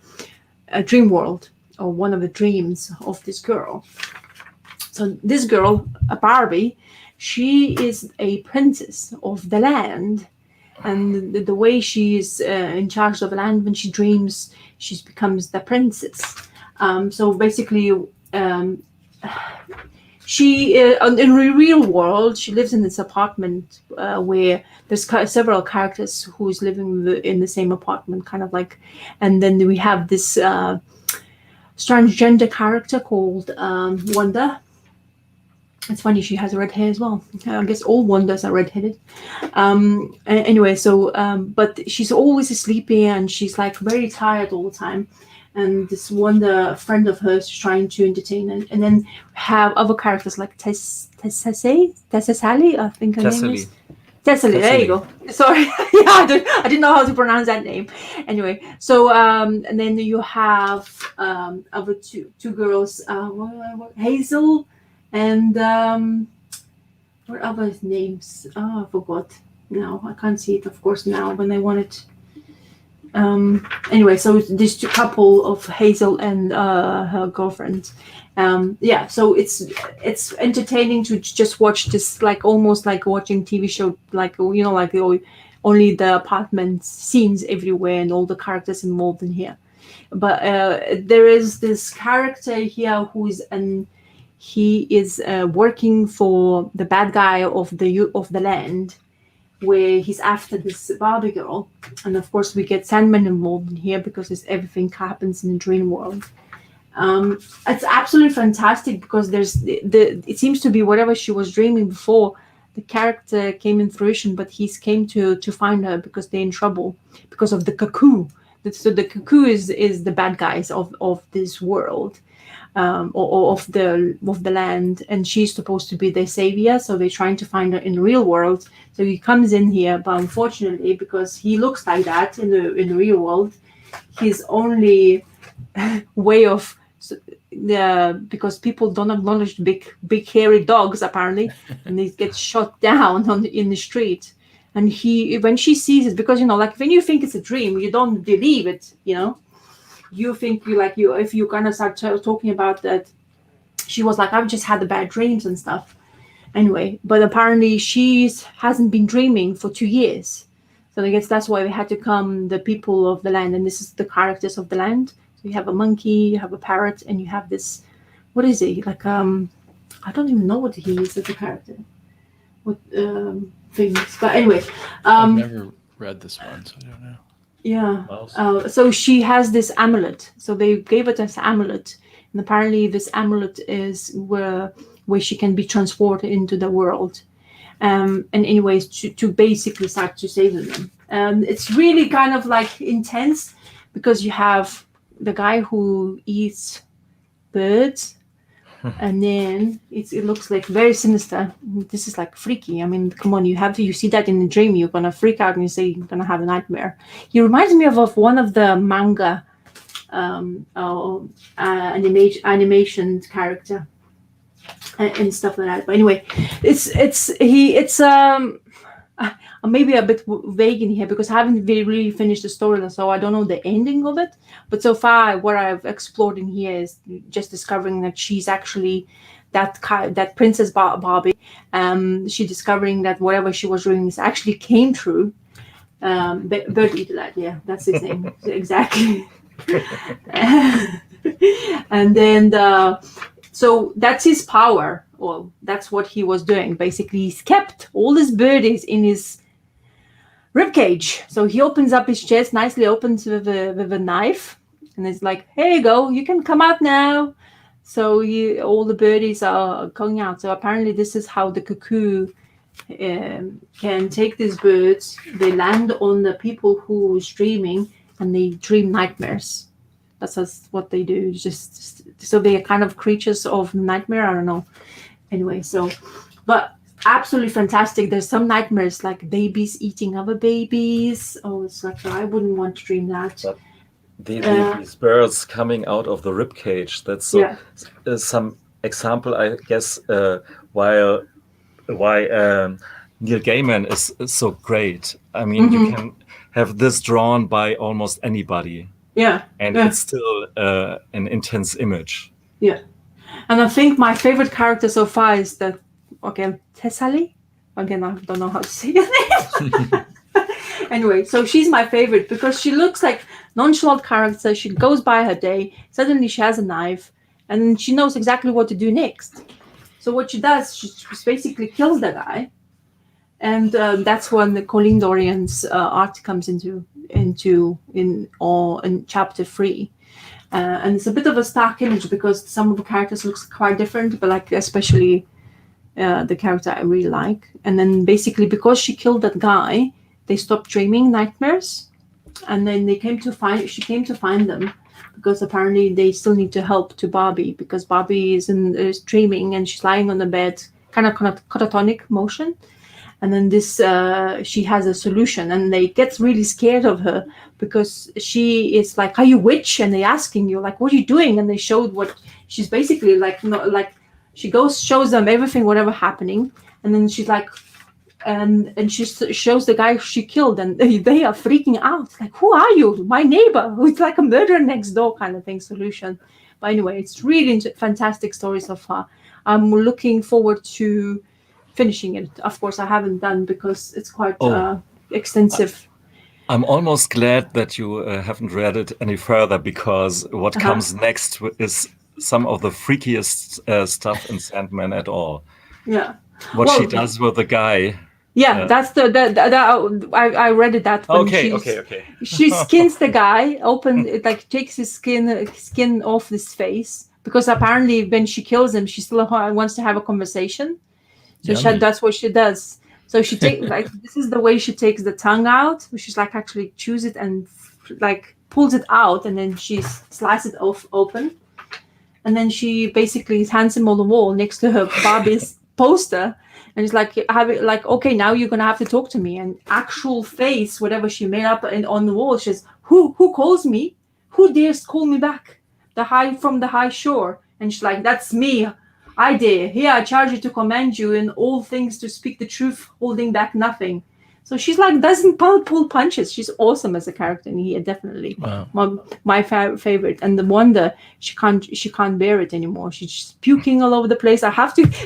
dream world, or one of the dreams of this girl. So this girl, Barbie, she is a princess of the land. And the way she is in charge of the land, when she dreams, she becomes the princess. So basically, she in the real world, she lives in this apartment where there's several characters who's living in the same apartment, kind of like. And then we have this transgender character called Wanda. It's funny, she has red hair as well. I guess all Wonders are redheaded. Anyway, so but she's always sleepy and she's like very tired all the time. And this Wanda, a friend of hers, is trying to entertain her. And then have other characters like Tessali, I think her name is. Tessali, there you go. Sorry, I didn't know how to pronounce that name. Anyway, so and then you have other two girls, Hazel. And what other names? Oh, I forgot. No, I can't see it, of course, now when I want it. Anyway, so these two couple of Hazel and her girlfriend. So it's entertaining to just watch this, almost like watching TV show, only the apartment scenes everywhere and all the characters involved in here. But there is this character here who is he is working for the bad guy of the land, where he's after this Barbie girl. And of course we get Sandman involved in here because everything happens in the dream world. It's absolutely fantastic because there's it seems to be whatever she was dreaming before, the character came in fruition, but he's came to find her because they're in trouble because of the cuckoo. So the cuckoo is the bad guys of this world, or of the land, and she's supposed to be their savior. So they're trying to find her in the real world. So he comes in here, but unfortunately, because he looks like that in the real world, his only way of because people don't acknowledge big hairy dogs apparently, and they get shot down in the street. And when she sees it, because like when you think it's a dream, you don't believe it. You think if you kind of start talking about that, she was like, I've just had the bad dreams and stuff. Anyway, but apparently she hasn't been dreaming for 2 years. So I guess that's why they had to come, the people of the land, and this is the characters of the land. So you have a monkey, you have a parrot, and you have this, what is he? Like, I don't even know what he is as a character. What things? But anyway. I've never read this one, so I don't know. Yeah. So she has this amulet. So they gave it as amulet. And apparently this amulet is where she can be transported into the world. And anyways, to basically start to save them. It's really kind of like intense because you have the guy who eats birds, and then it looks like very sinister. This is like freaky. I mean, come on, you see that in a dream, you're gonna freak out and you say you're gonna have a nightmare. He reminds me of one of the manga animation character. And stuff like that. But anyway, I'm maybe a bit vague in here because I haven't really finished the story, so I don't know the ending of it. But so far, what I've explored in here is just discovering that she's actually that Princess Barbie. She discovering that whatever she was doing is actually came true. Bird Eater Lad, yeah, that's his name exactly. And then so that's his power. Well, that's what he was doing. Basically, he's kept all his birdies in his ribcage. So he opens up his chest, nicely opens with a knife, and it's like, "Here you go, you can come out now." So all the birdies are going out. So apparently, this is how the cuckoo can take these birds. They land on the people who is dreaming, and they dream nightmares. That's what they do. Just so they are kind of creatures of nightmare. I don't know. Anyway, but absolutely fantastic. There's some nightmares like babies eating other babies. Oh, it's like I wouldn't want to dream that. But these birds coming out of the ribcage. That's some example, I guess. Why Neil Gaiman is so great. I mean, you can have this drawn by almost anybody. Yeah. And it's still an intense image. Yeah. And I think my favorite character so far is Thessaly. Again, I don't know how to say her name. Anyway, so she's my favorite because she looks like nonchalant character. She goes by her day. Suddenly she has a knife and she knows exactly what to do next. So what she does, she basically kills the guy. And that's when the Colleen Dorian's art comes in chapter 3, and it's a bit of a stark image because some of the characters looks quite different, but like especially the character I really like. And then basically because she killed that guy, they stopped dreaming nightmares, and then she came to find them because apparently they still need to help to Barbie because Barbie is dreaming and she's lying on the bed, kind of catatonic motion. And then she has a solution, and they get really scared of her because she is like, "Are you a witch?" And they're asking you like, "What are you doing?" And they showed what she's basically like. She shows them everything, whatever happening, and then she's like, and she shows the guy she killed, and they are freaking out. Like, "Who are you? My neighbor?" It's like a murder next door kind of thing solution. But anyway, it's really fantastic story so far. I'm looking forward to finishing it. Of course, I haven't done because it's quite extensive. I'm almost glad that you haven't read it any further because what comes next is some of the freakiest stuff in Sandman at all. Yeah. What she does with the guy. Yeah, that's I read it that. Okay. She skins the guy, takes his skin off his face, because apparently when she kills him, she still wants to have a conversation. So that's what she does. So she this is the way she takes the tongue out. She's like actually chews it and like pulls it out, and then she slices it open, and then she basically hands him on the wall next to her Barbie's poster. And it's like, okay, now you're gonna have to talk to me. And actual face, whatever she made up on the wall, she says, "Who calls me? Who dares call me back? From the high shore." And she's like, "That's me. I dare. Here I charge you to command you in all things to speak the truth, holding back nothing." So she's like, doesn't pull punches. She's awesome as a character in here, definitely. Wow. My favorite. And the wonder, she can't bear it anymore. She's just puking all over the place.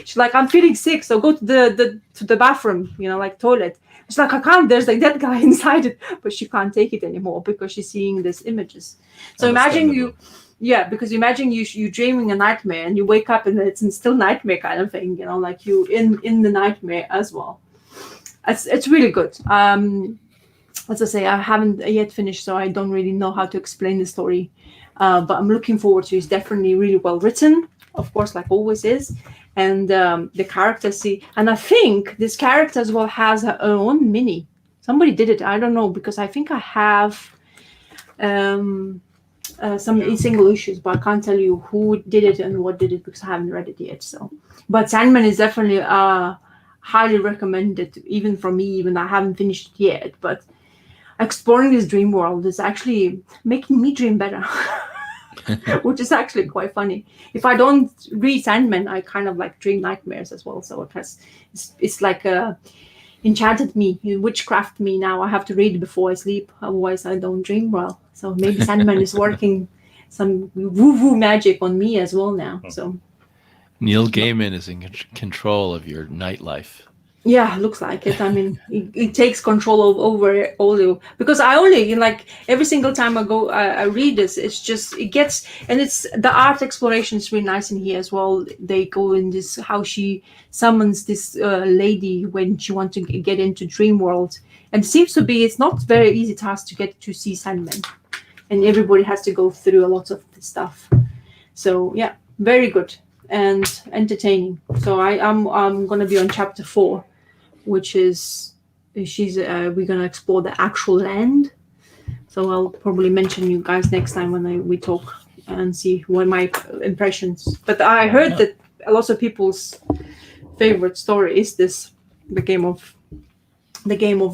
She's like, "I'm feeling sick, so go to the bathroom, like toilet." She's like, "I can't. There's like that guy inside it," but she can't take it anymore because she's seeing these images. So imagine because imagine you dreaming a nightmare and you wake up and it's still nightmare kind of thing, like you in the nightmare as well. It's really good. As I say, I haven't yet finished, so I don't really know how to explain the story. But I'm looking forward to it. It's definitely really well written, of course, like always is. And the characters and I think this character as well has her own mini. Somebody did it. I don't know, because I think I have some single issues, but I can't tell you who did it and what did it because I haven't read it yet. So, but Sandman is definitely highly recommended, even from me, even though I haven't finished it yet. But exploring this dream world is actually making me dream better, which is actually quite funny. If I don't read Sandman, I kind of like dream nightmares as well. So it's like enchanted me, witchcraft me. Now I have to read it before I sleep, otherwise I don't dream well. So maybe Sandman is working some woo-woo magic on me as well now. So Neil Gaiman is in control of your nightlife. Yeah, looks like it. I mean, it takes control over all you, because I only every single time I read this, it gets, and it's the art exploration is really nice in here as well. They go in this, how she summons this lady when she wants to get into dream world, and it seems to be, it's not very easy task to get to see Sandman, and everybody has to go through a lot of this stuff. So yeah, very good and entertaining. So I'm gonna be on chapter 4, which is we're gonna explore the actual land. So I'll probably mention you guys next time when we talk and see what my impressions. But I heard that a lot of people's favorite story is this, the game of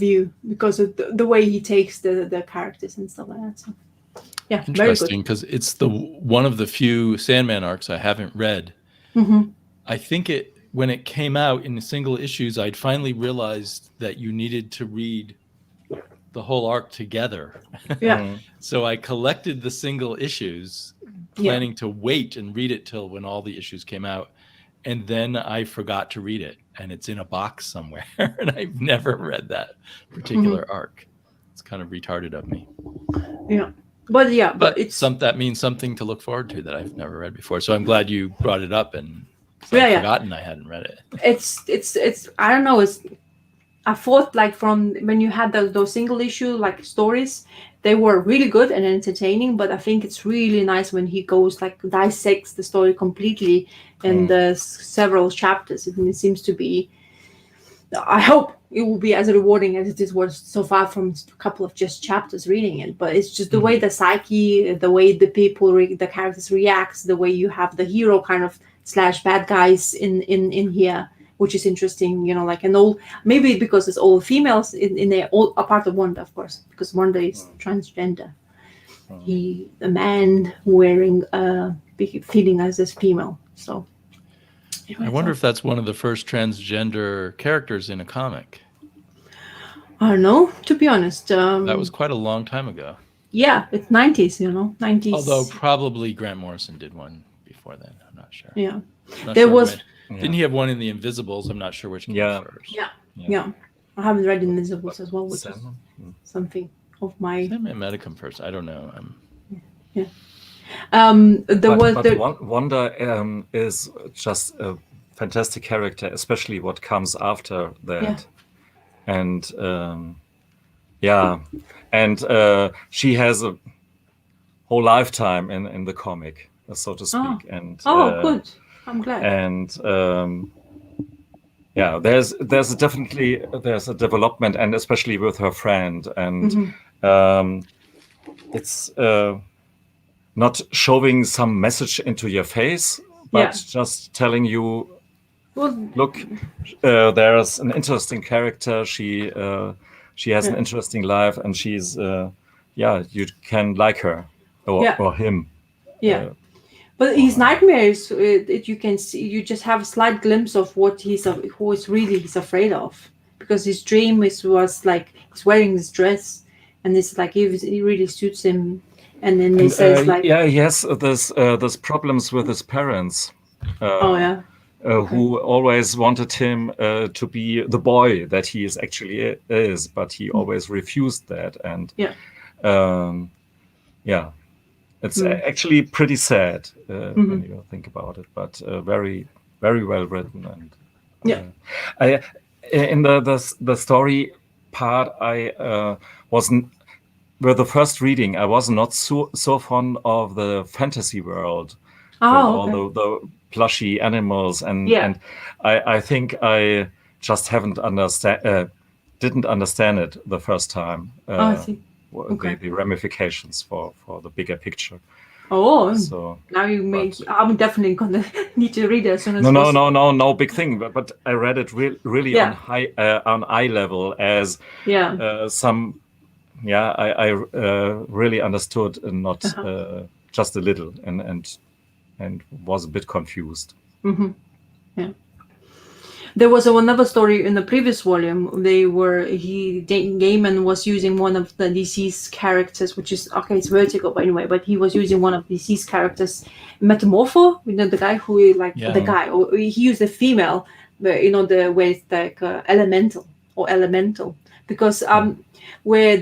you, because of the way he takes the characters and stuff like that. So yeah, interesting, because it's one of the few Sandman arcs I haven't read. Mm-hmm. I think when it came out in the single issues, I'd finally realized that you needed to read the whole arc together. Yeah. So I collected the single issues, planning to wait and read it till when all the issues came out. And then I forgot to read it, and it's in a box somewhere. And I've never read that particular arc. It's kind of retarded of me. Yeah. But that means something to look forward to that I've never read before. So I'm glad you brought it up, and I'd forgotten I hadn't read it. It's I don't know. I thought from when you had those single issue stories, they were really good and entertaining. But I think it's really nice when he goes dissects the story completely in the several chapters. And it seems to be. I hope it will be as rewarding as it was so far from a couple of just chapters reading it. But it's just the way the psyche, the way the people, the characters reacts, the way you have the hero kind of / bad guys in here, which is interesting. And all, maybe because it's all females in there, all a part of Wanda, of course, because Wanda is transgender. He, a man wearing feeling as a female. So. I wonder if that's one of the first transgender characters in a comic. I don't know, to be honest. That was quite a long time ago. Yeah, it's 90s, 90s. Although probably Grant Morrison did one before then. I'm not sure. Yeah. There was... Didn't he have one in the Invisibles? I'm not sure which came first. Yeah. I haven't read Invisibles as well, which is something of my... Sandman might have come first. I don't know. Yeah. Wanda is just a fantastic character, especially what comes after that. and she has a whole lifetime in the comic, so to speak. Good. I'm glad. And there's a development, and especially with her friend, and it's not showing some message into your face, but just telling you, look, there's an interesting character. She has an interesting life, and she's you can like her or him. Yeah. But his nightmares, you can see, you just have a slight glimpse of what he's afraid of, because his dream was like he's wearing this dress, and it's like it really suits him. And then he says like, he has there's problems with his parents. Who always wanted him to be the boy that he actually is, but he always refused that. And it's actually pretty sad when you think about it, but very, very well written. And in the story part, I wasn't. With the first reading, I was not so fond of the fantasy world, with all the plushy animals, and I think I just didn't understand it the first time. I see. The ramifications for the bigger picture. So now I'm definitely gonna need to read it as soon as possible. No big thing, but I read it really on eye level as some. I really understood, and not just a little, and was a bit confused. There was another story in the previous volume. Gaiman was using one of the DC's characters, which is it's Vertigo, but anyway. But he was using one of DC's characters, Metamorpho. The guy who he used a female, the way it's like elemental, because where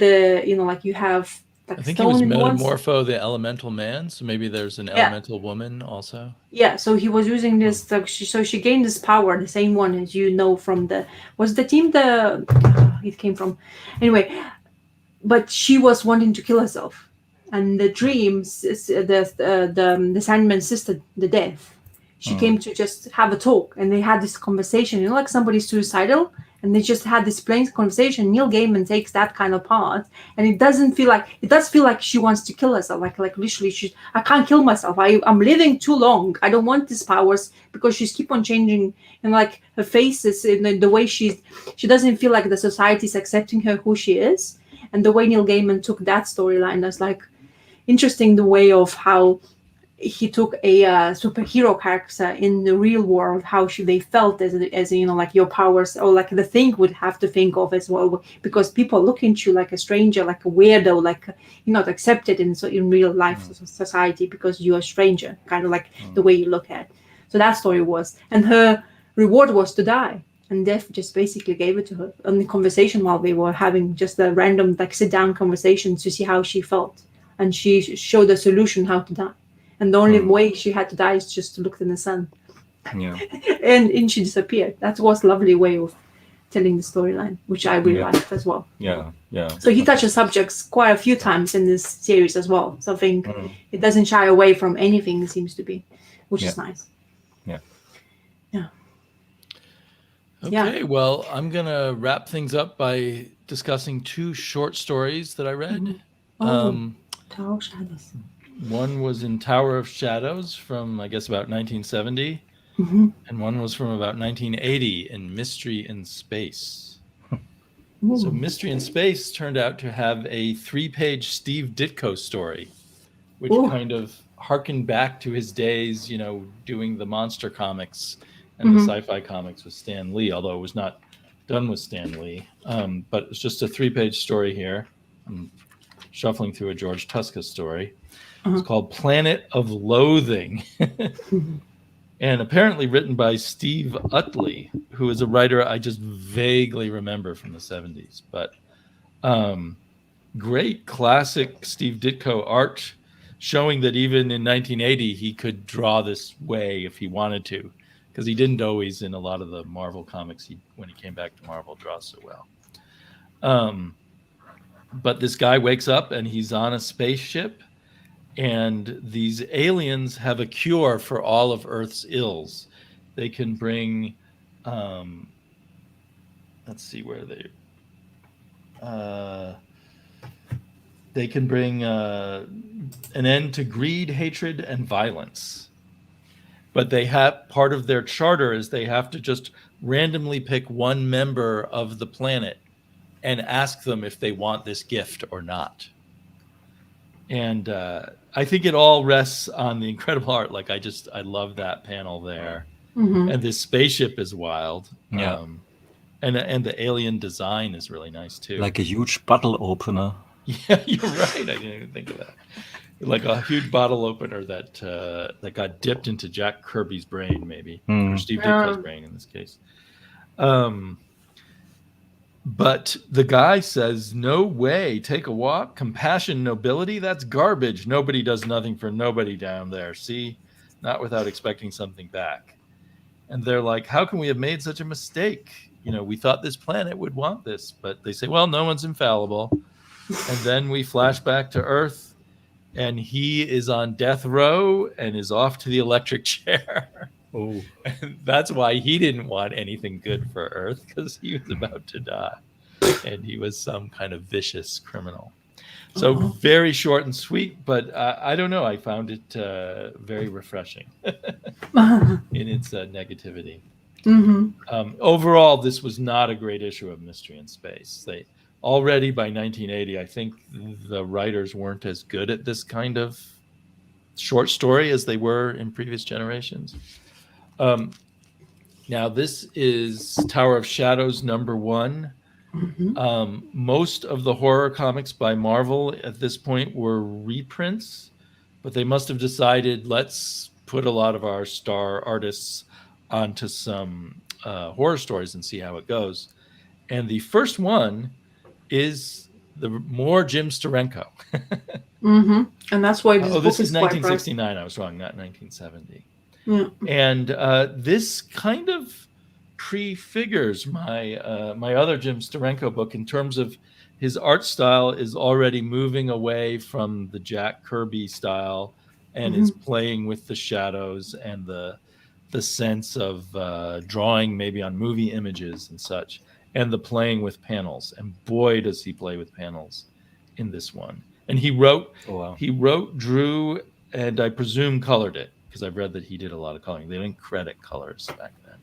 you have. I think he was Metamorpho, the elemental man. So maybe there's an elemental woman also. Yeah, so he was using this. So she gained this power, the same one as from the team it came from. Anyway, but she was wanting to kill herself, and the dreams, the Sandman's sister, the Death, she came to just have a talk, and they had this conversation. Like somebody's suicidal. And they just had this plain conversation. Neil Gaiman takes that kind of part, and it does feel like she wants to kill herself. Like literally, I can't kill myself. I'm living too long. I don't want these powers, because she's keep on changing, and like her face is in the way she doesn't feel like the society's accepting her who she is. And the way Neil Gaiman took that storyline, that's like interesting. The way of how he took a superhero character in the real world, how they felt as like your powers, or like the thing would have to think of as well, because people look at you like a stranger, like a weirdo, like you're not accepted in real life society because you're a stranger, kind of like the way you look at. So that story was, and her reward was to die, and Death just basically gave it to her in the conversation while they were having just a random like sit down conversation to see how she felt, and she showed the solution how to die. And the only way she had to die is just to look in the sun. Yeah. and she disappeared. That was a lovely way of telling the storyline, which I really liked as well. Yeah. So he touches subjects quite a few times in this series as well. So I think it doesn't shy away from anything, it seems to be, which is nice. Yeah. Okay, well, I'm going to wrap things up by discussing two short stories that I read. Tower of Shadows. One was in Tower of Shadows from, I guess, about 1970. And one was from about 1980 in Mystery in Space. So Mystery in Space turned out to have a 3-page Steve Ditko story, which kind of harkened back to his days, doing the monster comics and the sci-fi comics with Stan Lee, although it was not done with Stan Lee. But it's just a 3-page story here. I'm shuffling through a George Tuska story. It's called Planet of Loathing. And apparently written by Steve Utley, who is a writer I just vaguely remember from the 70s. But great classic Steve Ditko art, showing that even in 1980 he could draw this way if he wanted to, because he didn't always in a lot of the Marvel comics when he came back to Marvel draw so well. But this guy wakes up and he's on a spaceship, and these aliens have a cure for all of Earth's ills. They can bring, let's see where they can bring an end to greed, hatred, and violence. But they have, part of their charter is they have to just randomly pick one member of the planet and ask them if they want this gift or not. And I think it all rests on the incredible art. Like, I love that panel there. And this spaceship is wild. Yeah. And the alien design is really nice too. Like a huge bottle opener. Yeah, you're right. I didn't even think of that. Like a huge bottle opener that got dipped into Jack Kirby's brain, maybe, or Steve Ditko's brain in this case. But the guy says, "No way, take a walk. Compassion, nobility, that's garbage. Nobody does nothing for nobody down there. See, not without expecting something back." And they're like, "How can we have made such a mistake? You know, we thought this planet would want this." But they say, "Well, no one's infallible." And then we flash back to Earth, and he is on death row and is off to the electric chair. Oh, And that's why he didn't want anything good for Earth, because he was about to die, and he was some kind of vicious criminal. So very short and sweet, but I don't know. I found it very refreshing in its negativity. Overall, this was not a great issue of Mystery in Space. They already by 1980, I think the writers weren't as good at this kind of short story as they were in previous generations. Now, this is Tower of Shadows #1. Most of the horror comics by Marvel at this point were reprints, but they must have decided, let's put a lot of our star artists onto some horror stories and see how it goes. And the first one is the more Jim Steranko. And that's why this is 1969. I was wrong, not 1970. Yeah. And this kind of prefigures my other Jim Steranko book in terms of his art style is already moving away from the Jack Kirby style and is playing with the shadows and the sense of drawing maybe on movie images and such, and the playing with panels. And boy, does he play with panels in this one. And he wrote, drew, and I presume colored it, because I've read that he did a lot of coloring. They didn't credit colors back then.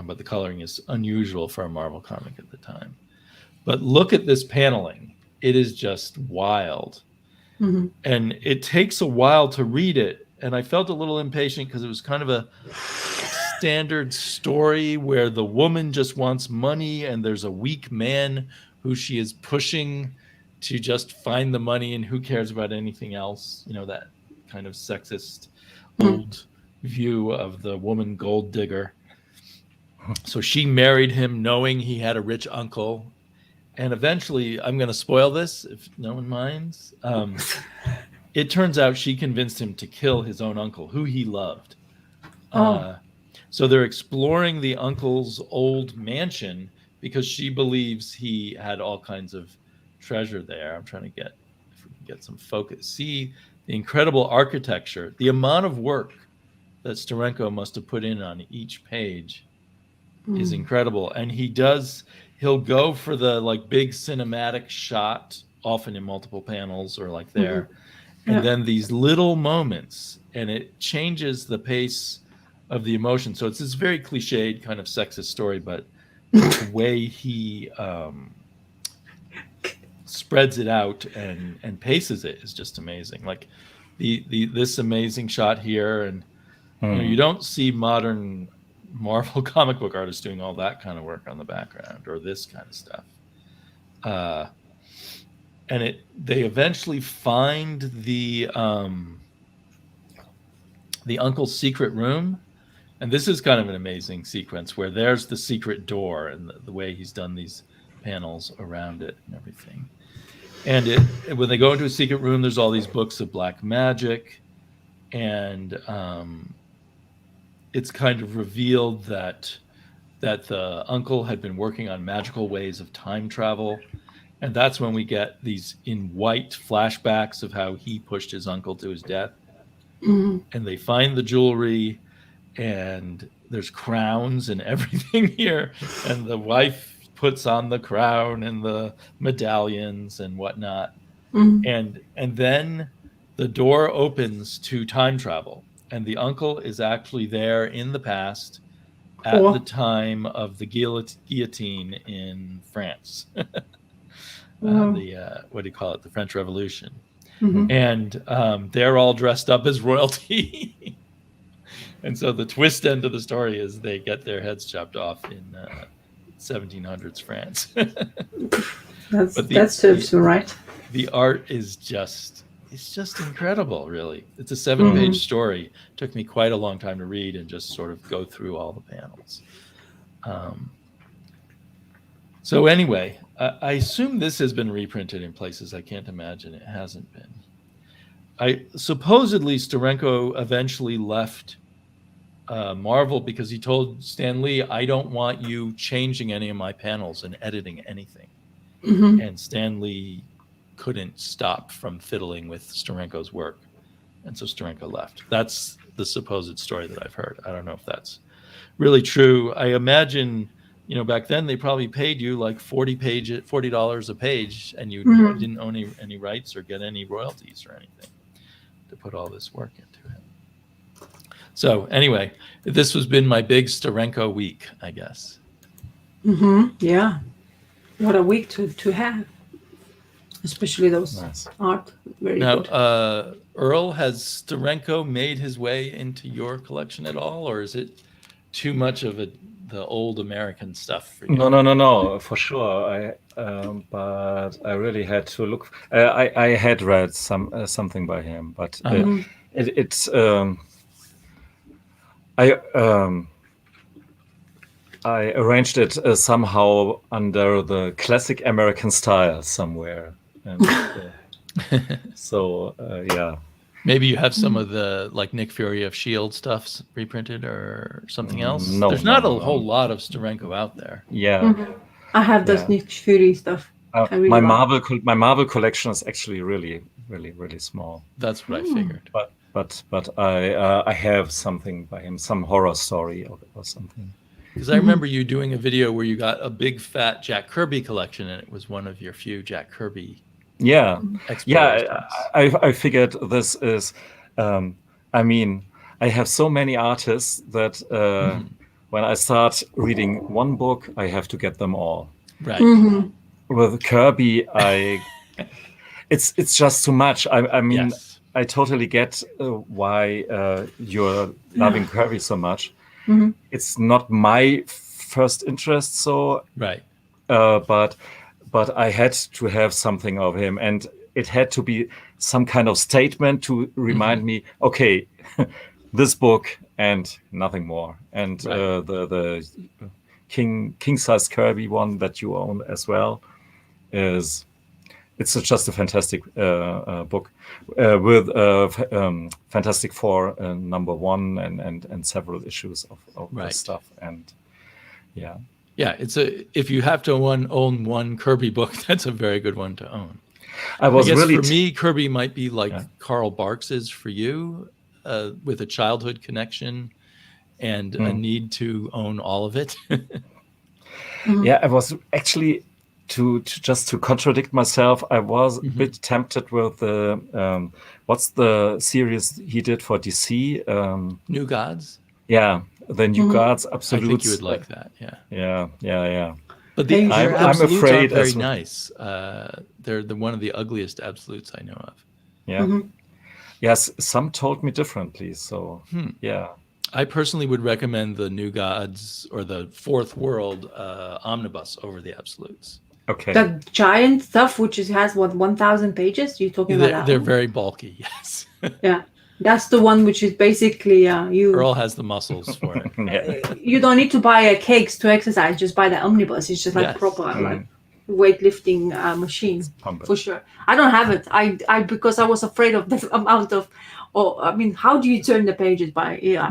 But the coloring is unusual for a Marvel comic at the time. But look at this paneling. It is just wild. And it takes a while to read it. And I felt a little impatient because it was kind of a standard story where the woman just wants money and there's a weak man who she is pushing to just find the money, and who cares about anything else? You know, that kind of sexist old view of the woman gold digger. So she married him knowing he had a rich uncle. And eventually, I'm going to spoil this if no one minds. It turns out she convinced him to kill his own uncle, who he loved. So they're exploring the uncle's old mansion because she believes he had all kinds of treasure there. I'm trying to get, if we can get some focus. See the incredible architecture, the amount of work that Steranko must have put in on each page is incredible. And he'll go for the like big cinematic shot, often in multiple panels or like there. And then these little moments, and it changes the pace of the emotion. So it's this very cliched kind of sexist story, but the way he spreads it out and paces it is just amazing. Like this amazing shot here, and you know, you don't see modern Marvel comic book artists doing all that kind of work on the background or this kind of stuff. And they eventually find the uncle's secret room. And this is kind of an amazing sequence where there's the secret door and the way he's done these panels around it and everything. And when they go into a secret room, there's all these books of black magic. And it's kind of revealed that that the uncle had been working on magical ways of time travel. And that's when we get these in white flashbacks of how he pushed his uncle to his death. Mm-hmm. And they find the jewelry, and there's crowns and everything here. And the wife puts on the crown and the medallions and whatnot. Mm-hmm. And then the door opens to time travel. And the uncle is actually there in the past at the time of the guillotine in France. The what do you call it? The French Revolution. Mm-hmm. And they're all dressed up as royalty. And so the twist end of the story is they get their heads chopped off in 1700s France. That serves you right. The art is just incredible, really. It's a 7-page story. It took me quite a long time to read and just sort of go through all the panels. So anyway, I assume this has been reprinted in places. I can't imagine it hasn't been. Supposedly Steranko eventually left Marvel because he told Stan Lee, I don't want you changing any of my panels and editing anything. Mm-hmm. And Stan Lee couldn't stop from fiddling with Steranko's work. And so Steranko left. That's the supposed story that I've heard. I don't know if that's really true. I imagine, back then they probably paid you like $40 a page, and you didn't own any rights or get any royalties or anything to put all this work into it. So anyway, this has been my big Steranko week, I guess. Mm-hmm. Yeah. What a week to have. Especially those art. Very good. Now, Earl, has Steranko made his way into your collection at all, or is it too much of the old American stuff for you? No, for sure. But I really had to look. I had read something by him, but I arranged it somehow under the classic American style somewhere. And, yeah. Maybe you have some of the like Nick Fury of S.H.I.E.L.D. stuff reprinted or something else? No, there's not a whole lot of Steranko out there. Yeah. Mm-hmm. I have those Nick Fury stuff. My Marvel collection is actually really, really, really small. That's what I figured. But I have something by him, some horror story or something. Because I remember you doing a video where you got a big fat Jack Kirby collection, and it was one of your few Jack Kirby. Yeah. I figured this is. I mean, I have so many artists that when I start reading one book, I have to get them all. Right. Mm-hmm. With Kirby, it's just too much. I mean, yes. I totally get why you're loving Kirby so much. Mm-hmm. It's not my first interest, so right. But I had to have something of him, and it had to be some kind of statement to remind me, okay, this book and nothing more. And the king size Kirby one that you own as well it's just a fantastic book with Fantastic Four #1 and several issues of this stuff. And yeah, if you have to own one Kirby book, that's a very good one to own. I guess really for me, Kirby might be like Carl Barks is for you, with a childhood connection and a need to own all of it. Yeah, I was actually to contradict myself. I was a bit tempted with the what's the series he did for DC? New Gods. Yeah, the New Gods Absolutes. I think you would like that. Yeah. But I'm afraid very nice. They're one of the ugliest Absolutes I know of. Yeah. Mm-hmm. Yes, some told me differently. So yeah. I personally would recommend the New Gods or the Fourth World omnibus over the Absolutes. Okay. The giant stuff, which has 1,000 pages. You're talking about that? They're very bulky. Yes. Yeah, that's the one which is basically you. Earl has the muscles for it. You don't need to buy cakes to exercise. Just buy the omnibus. It's just like proper, like weightlifting machine for sure. I don't have it. I because I was afraid of the amount of. I mean, how do you turn the pages by? Yeah.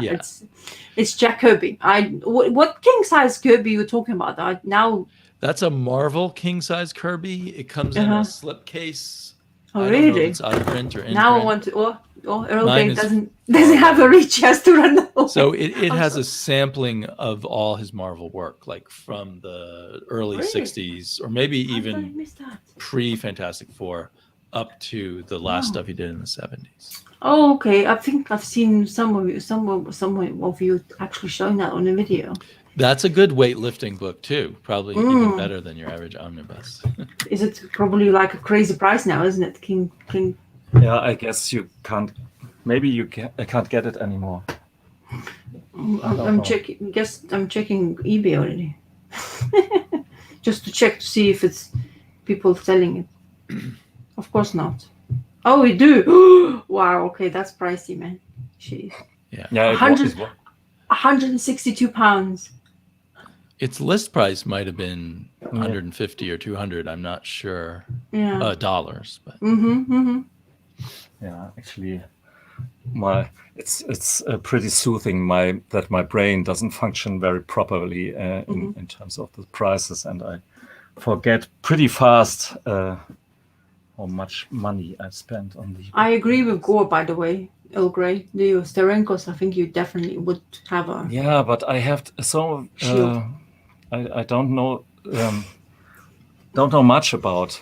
It's Jack Kirby. What king size Kirby you talking about? Now that's a Marvel king size Kirby. It comes in a slipcase. Oh, I really? don't know if it's out of print or in now print. I want to. Earl Grey doesn't have a reach as to run away. So it has a sampling of all his Marvel work, like from the early 60s, or maybe even pre-Fantastic Four, up to the last stuff he did in the 70s. Oh, okay. I think I've seen some of you actually showing that on the video. That's a good weightlifting book too. Probably even better than your average omnibus. Is it probably like a crazy price now, isn't it, King? Yeah, I guess you can't. Maybe you can't get it anymore. I'm checking. I'm checking eBay already, just to check to see if it's people selling it. Of course not. Oh, we do. Wow. Okay, that's pricey, man. Jeez. Yeah. 162 pounds. Its list price might have been 150 or 200. I'm not sure. Yeah. Dollars, but. Yeah, actually, it's pretty soothing that my brain doesn't function very properly in terms of the prices, and I forget pretty fast how much money I spent on the. I agree with Gore, by the way. Earl Grey, the Steranko's. I think you definitely would have a. Yeah, but I have I don't know much about.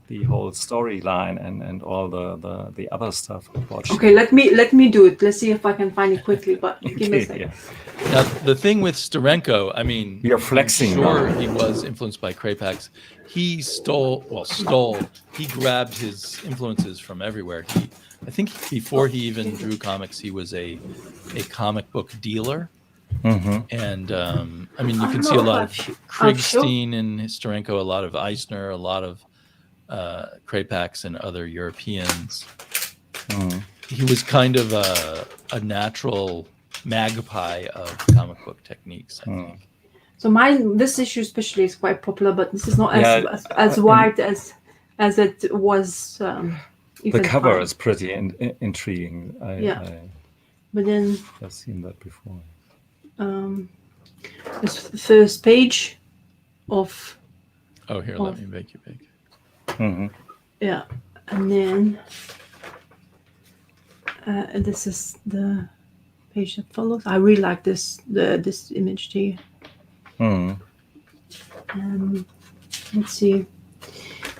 The whole storyline and all the other stuff. Okay, let me do it. Let's see if I can find it quickly. But give me a second. Yeah. Now the thing with Steranko, I mean, you're flexing. Sure, he was influenced by Krapak's. He stole. He grabbed his influences from everywhere. I think before he even drew comics, he was a comic book dealer. And I mean, you can see a lot of Krigstein in Steranko, a lot of Eisner, a lot of Krapak's and other Europeans. He was kind of a natural magpie of comic book techniques, I think. So this issue especially is quite popular, but this is not as wide as it was. The cover is pretty intriguing. But then I've seen that before. This first page of. Oh, here, let me make you big. Yeah, and then this is the page that follows. I really like this image here. Let's see.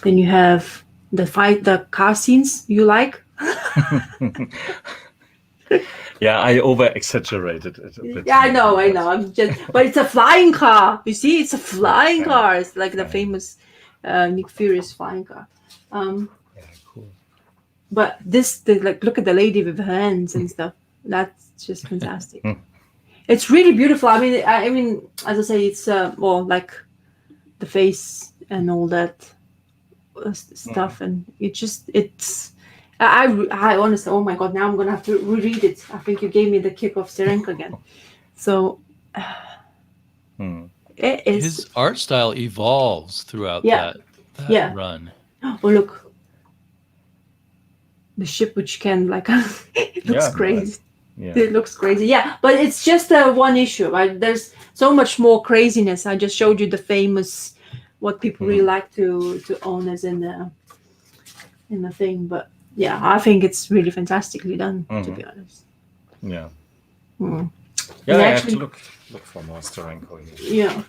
Then you have the car scenes you like. Yeah, I over exaggerated it a bit. Yeah, I know. But it's a flying car. You see, it's a flying car. It's like the famous Nick Fury's flying car. Cool. But look at the lady with her hands and stuff. That's just fantastic. It's really beautiful. I mean, as I say, it's like the face and all that stuff, and it's. I honestly, oh my god! Now I'm gonna have to reread it. I think you gave me the kick of Steranko again. So. It is. His art style evolves throughout that run. Oh, look. The ship which can it looks crazy. Yeah. It looks crazy. Yeah, but it's just one issue, right? There's so much more craziness. I just showed you the famous, what people really like to own as in the thing. But yeah, I think it's really fantastically done, to be honest. Yeah. Yeah, I have to look for more Steranko here. Yeah.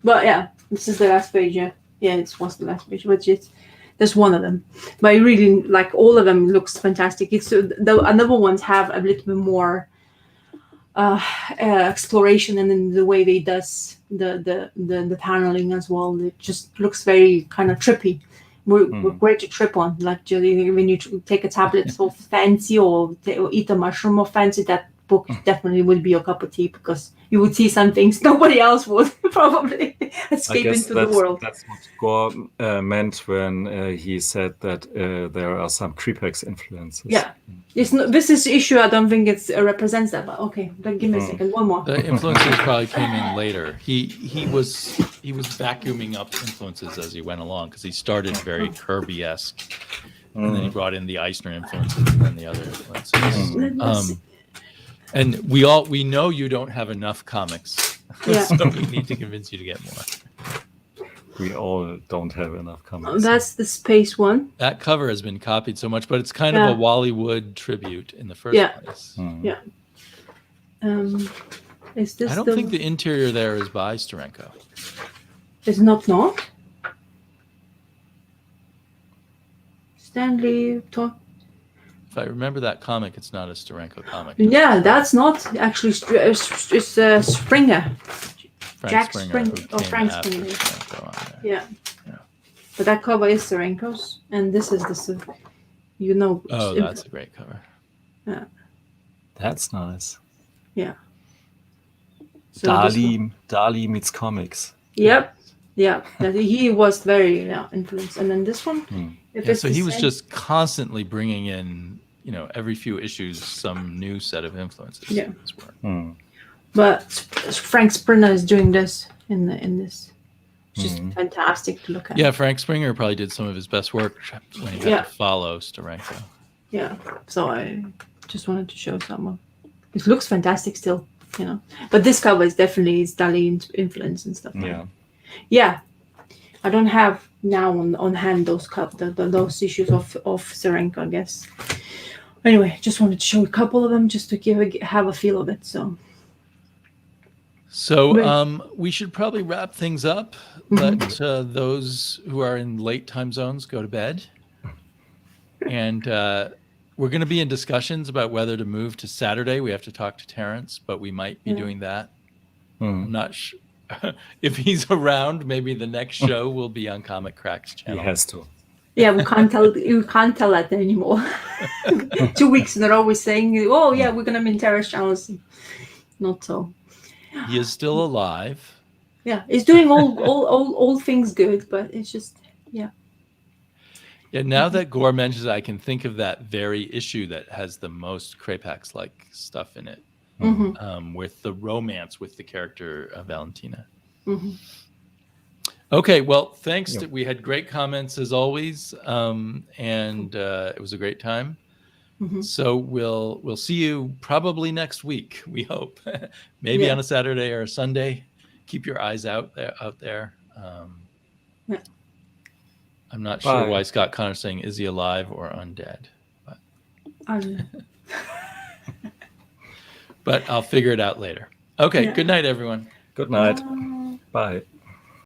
But yeah, this is the last page, yeah. Yeah, it was the last page, but there's one of them. But I really like all of them. Looks fantastic. It's the other ones have a little bit more exploration, and then the way they does the paneling as well. It just looks very kind of trippy. We're great to trip on. Like when you take a tablet so fancy or eat a mushroom or fancy, that book definitely would be your cup of tea, because you would see some things nobody else would probably escape into the world. That's what Gore meant when he said that there are some Krepex influences. Yeah, this is issue. I don't think it represents that, but okay. Then give me a second. One more. The influences probably came in later. He was vacuuming up influences as he went along, because he started very Kirby-esque, and then he brought in the Eisner influences and then the other influences. And we know you don't have enough comics, so we need to convince you to get more. We all don't have enough comics. That's the space one. That cover has been copied so much, but it's kind of a Wally Wood tribute in the first place. Yeah. Is this? I don't think the interior there is by Steranko. It's not. Stanley talk. If I remember that comic, it's not a Steranko comic. Yeah, that's not actually. It's Springer. Jack Springer. Frank Springer. Yeah. But that cover is Steranko's, and this is the. Oh, that's a great cover. Yeah. That's nice. Yeah. So Dali meets comics. Yep. Yeah. He was very influenced, and then this one. So he was just constantly bringing in, every few issues, some new set of influences. Yeah. In his work. But Frank Springer is doing this in this. It's just fantastic to look at. Yeah, Frank Springer probably did some of his best work when he had to follow Steranko. Yeah. So I just wanted to show someone. It looks fantastic still, But this cover is definitely Dali influence and stuff. Yeah. Yeah. I don't have now on hand those those issues of Steranko, I guess. Anyway, just wanted to show a couple of them just to have a feel of it. So we should probably wrap things up. Let those who are in late time zones go to bed. And we're going to be in discussions about whether to move to Saturday. We have to talk to Terrence, but we might be doing that. I'm not sure. If he's around, maybe the next show will be on Comickkrak's channel. He has to. Yeah, we can't tell. You can't tell that anymore. 2 weeks in a row, we're saying, "Oh yeah, we're gonna be in Terrace channels." Not so. He is still alive. Yeah, he's doing all things good, but it's just Yeah. Now that Gore mentions it, I can think of that very issue that has the most Krepex-like stuff in it. With the romance with the character Valentina. Okay, well, thanks. We had great comments as always, and it was a great time. So we'll see you probably next week. We hope, maybe on a Saturday or a Sunday. Keep your eyes out there. I'm not sure why Scott Connor's saying, "Is he alive or undead?" But I'll figure it out later. Okay, good night, everyone. Good night. Bye.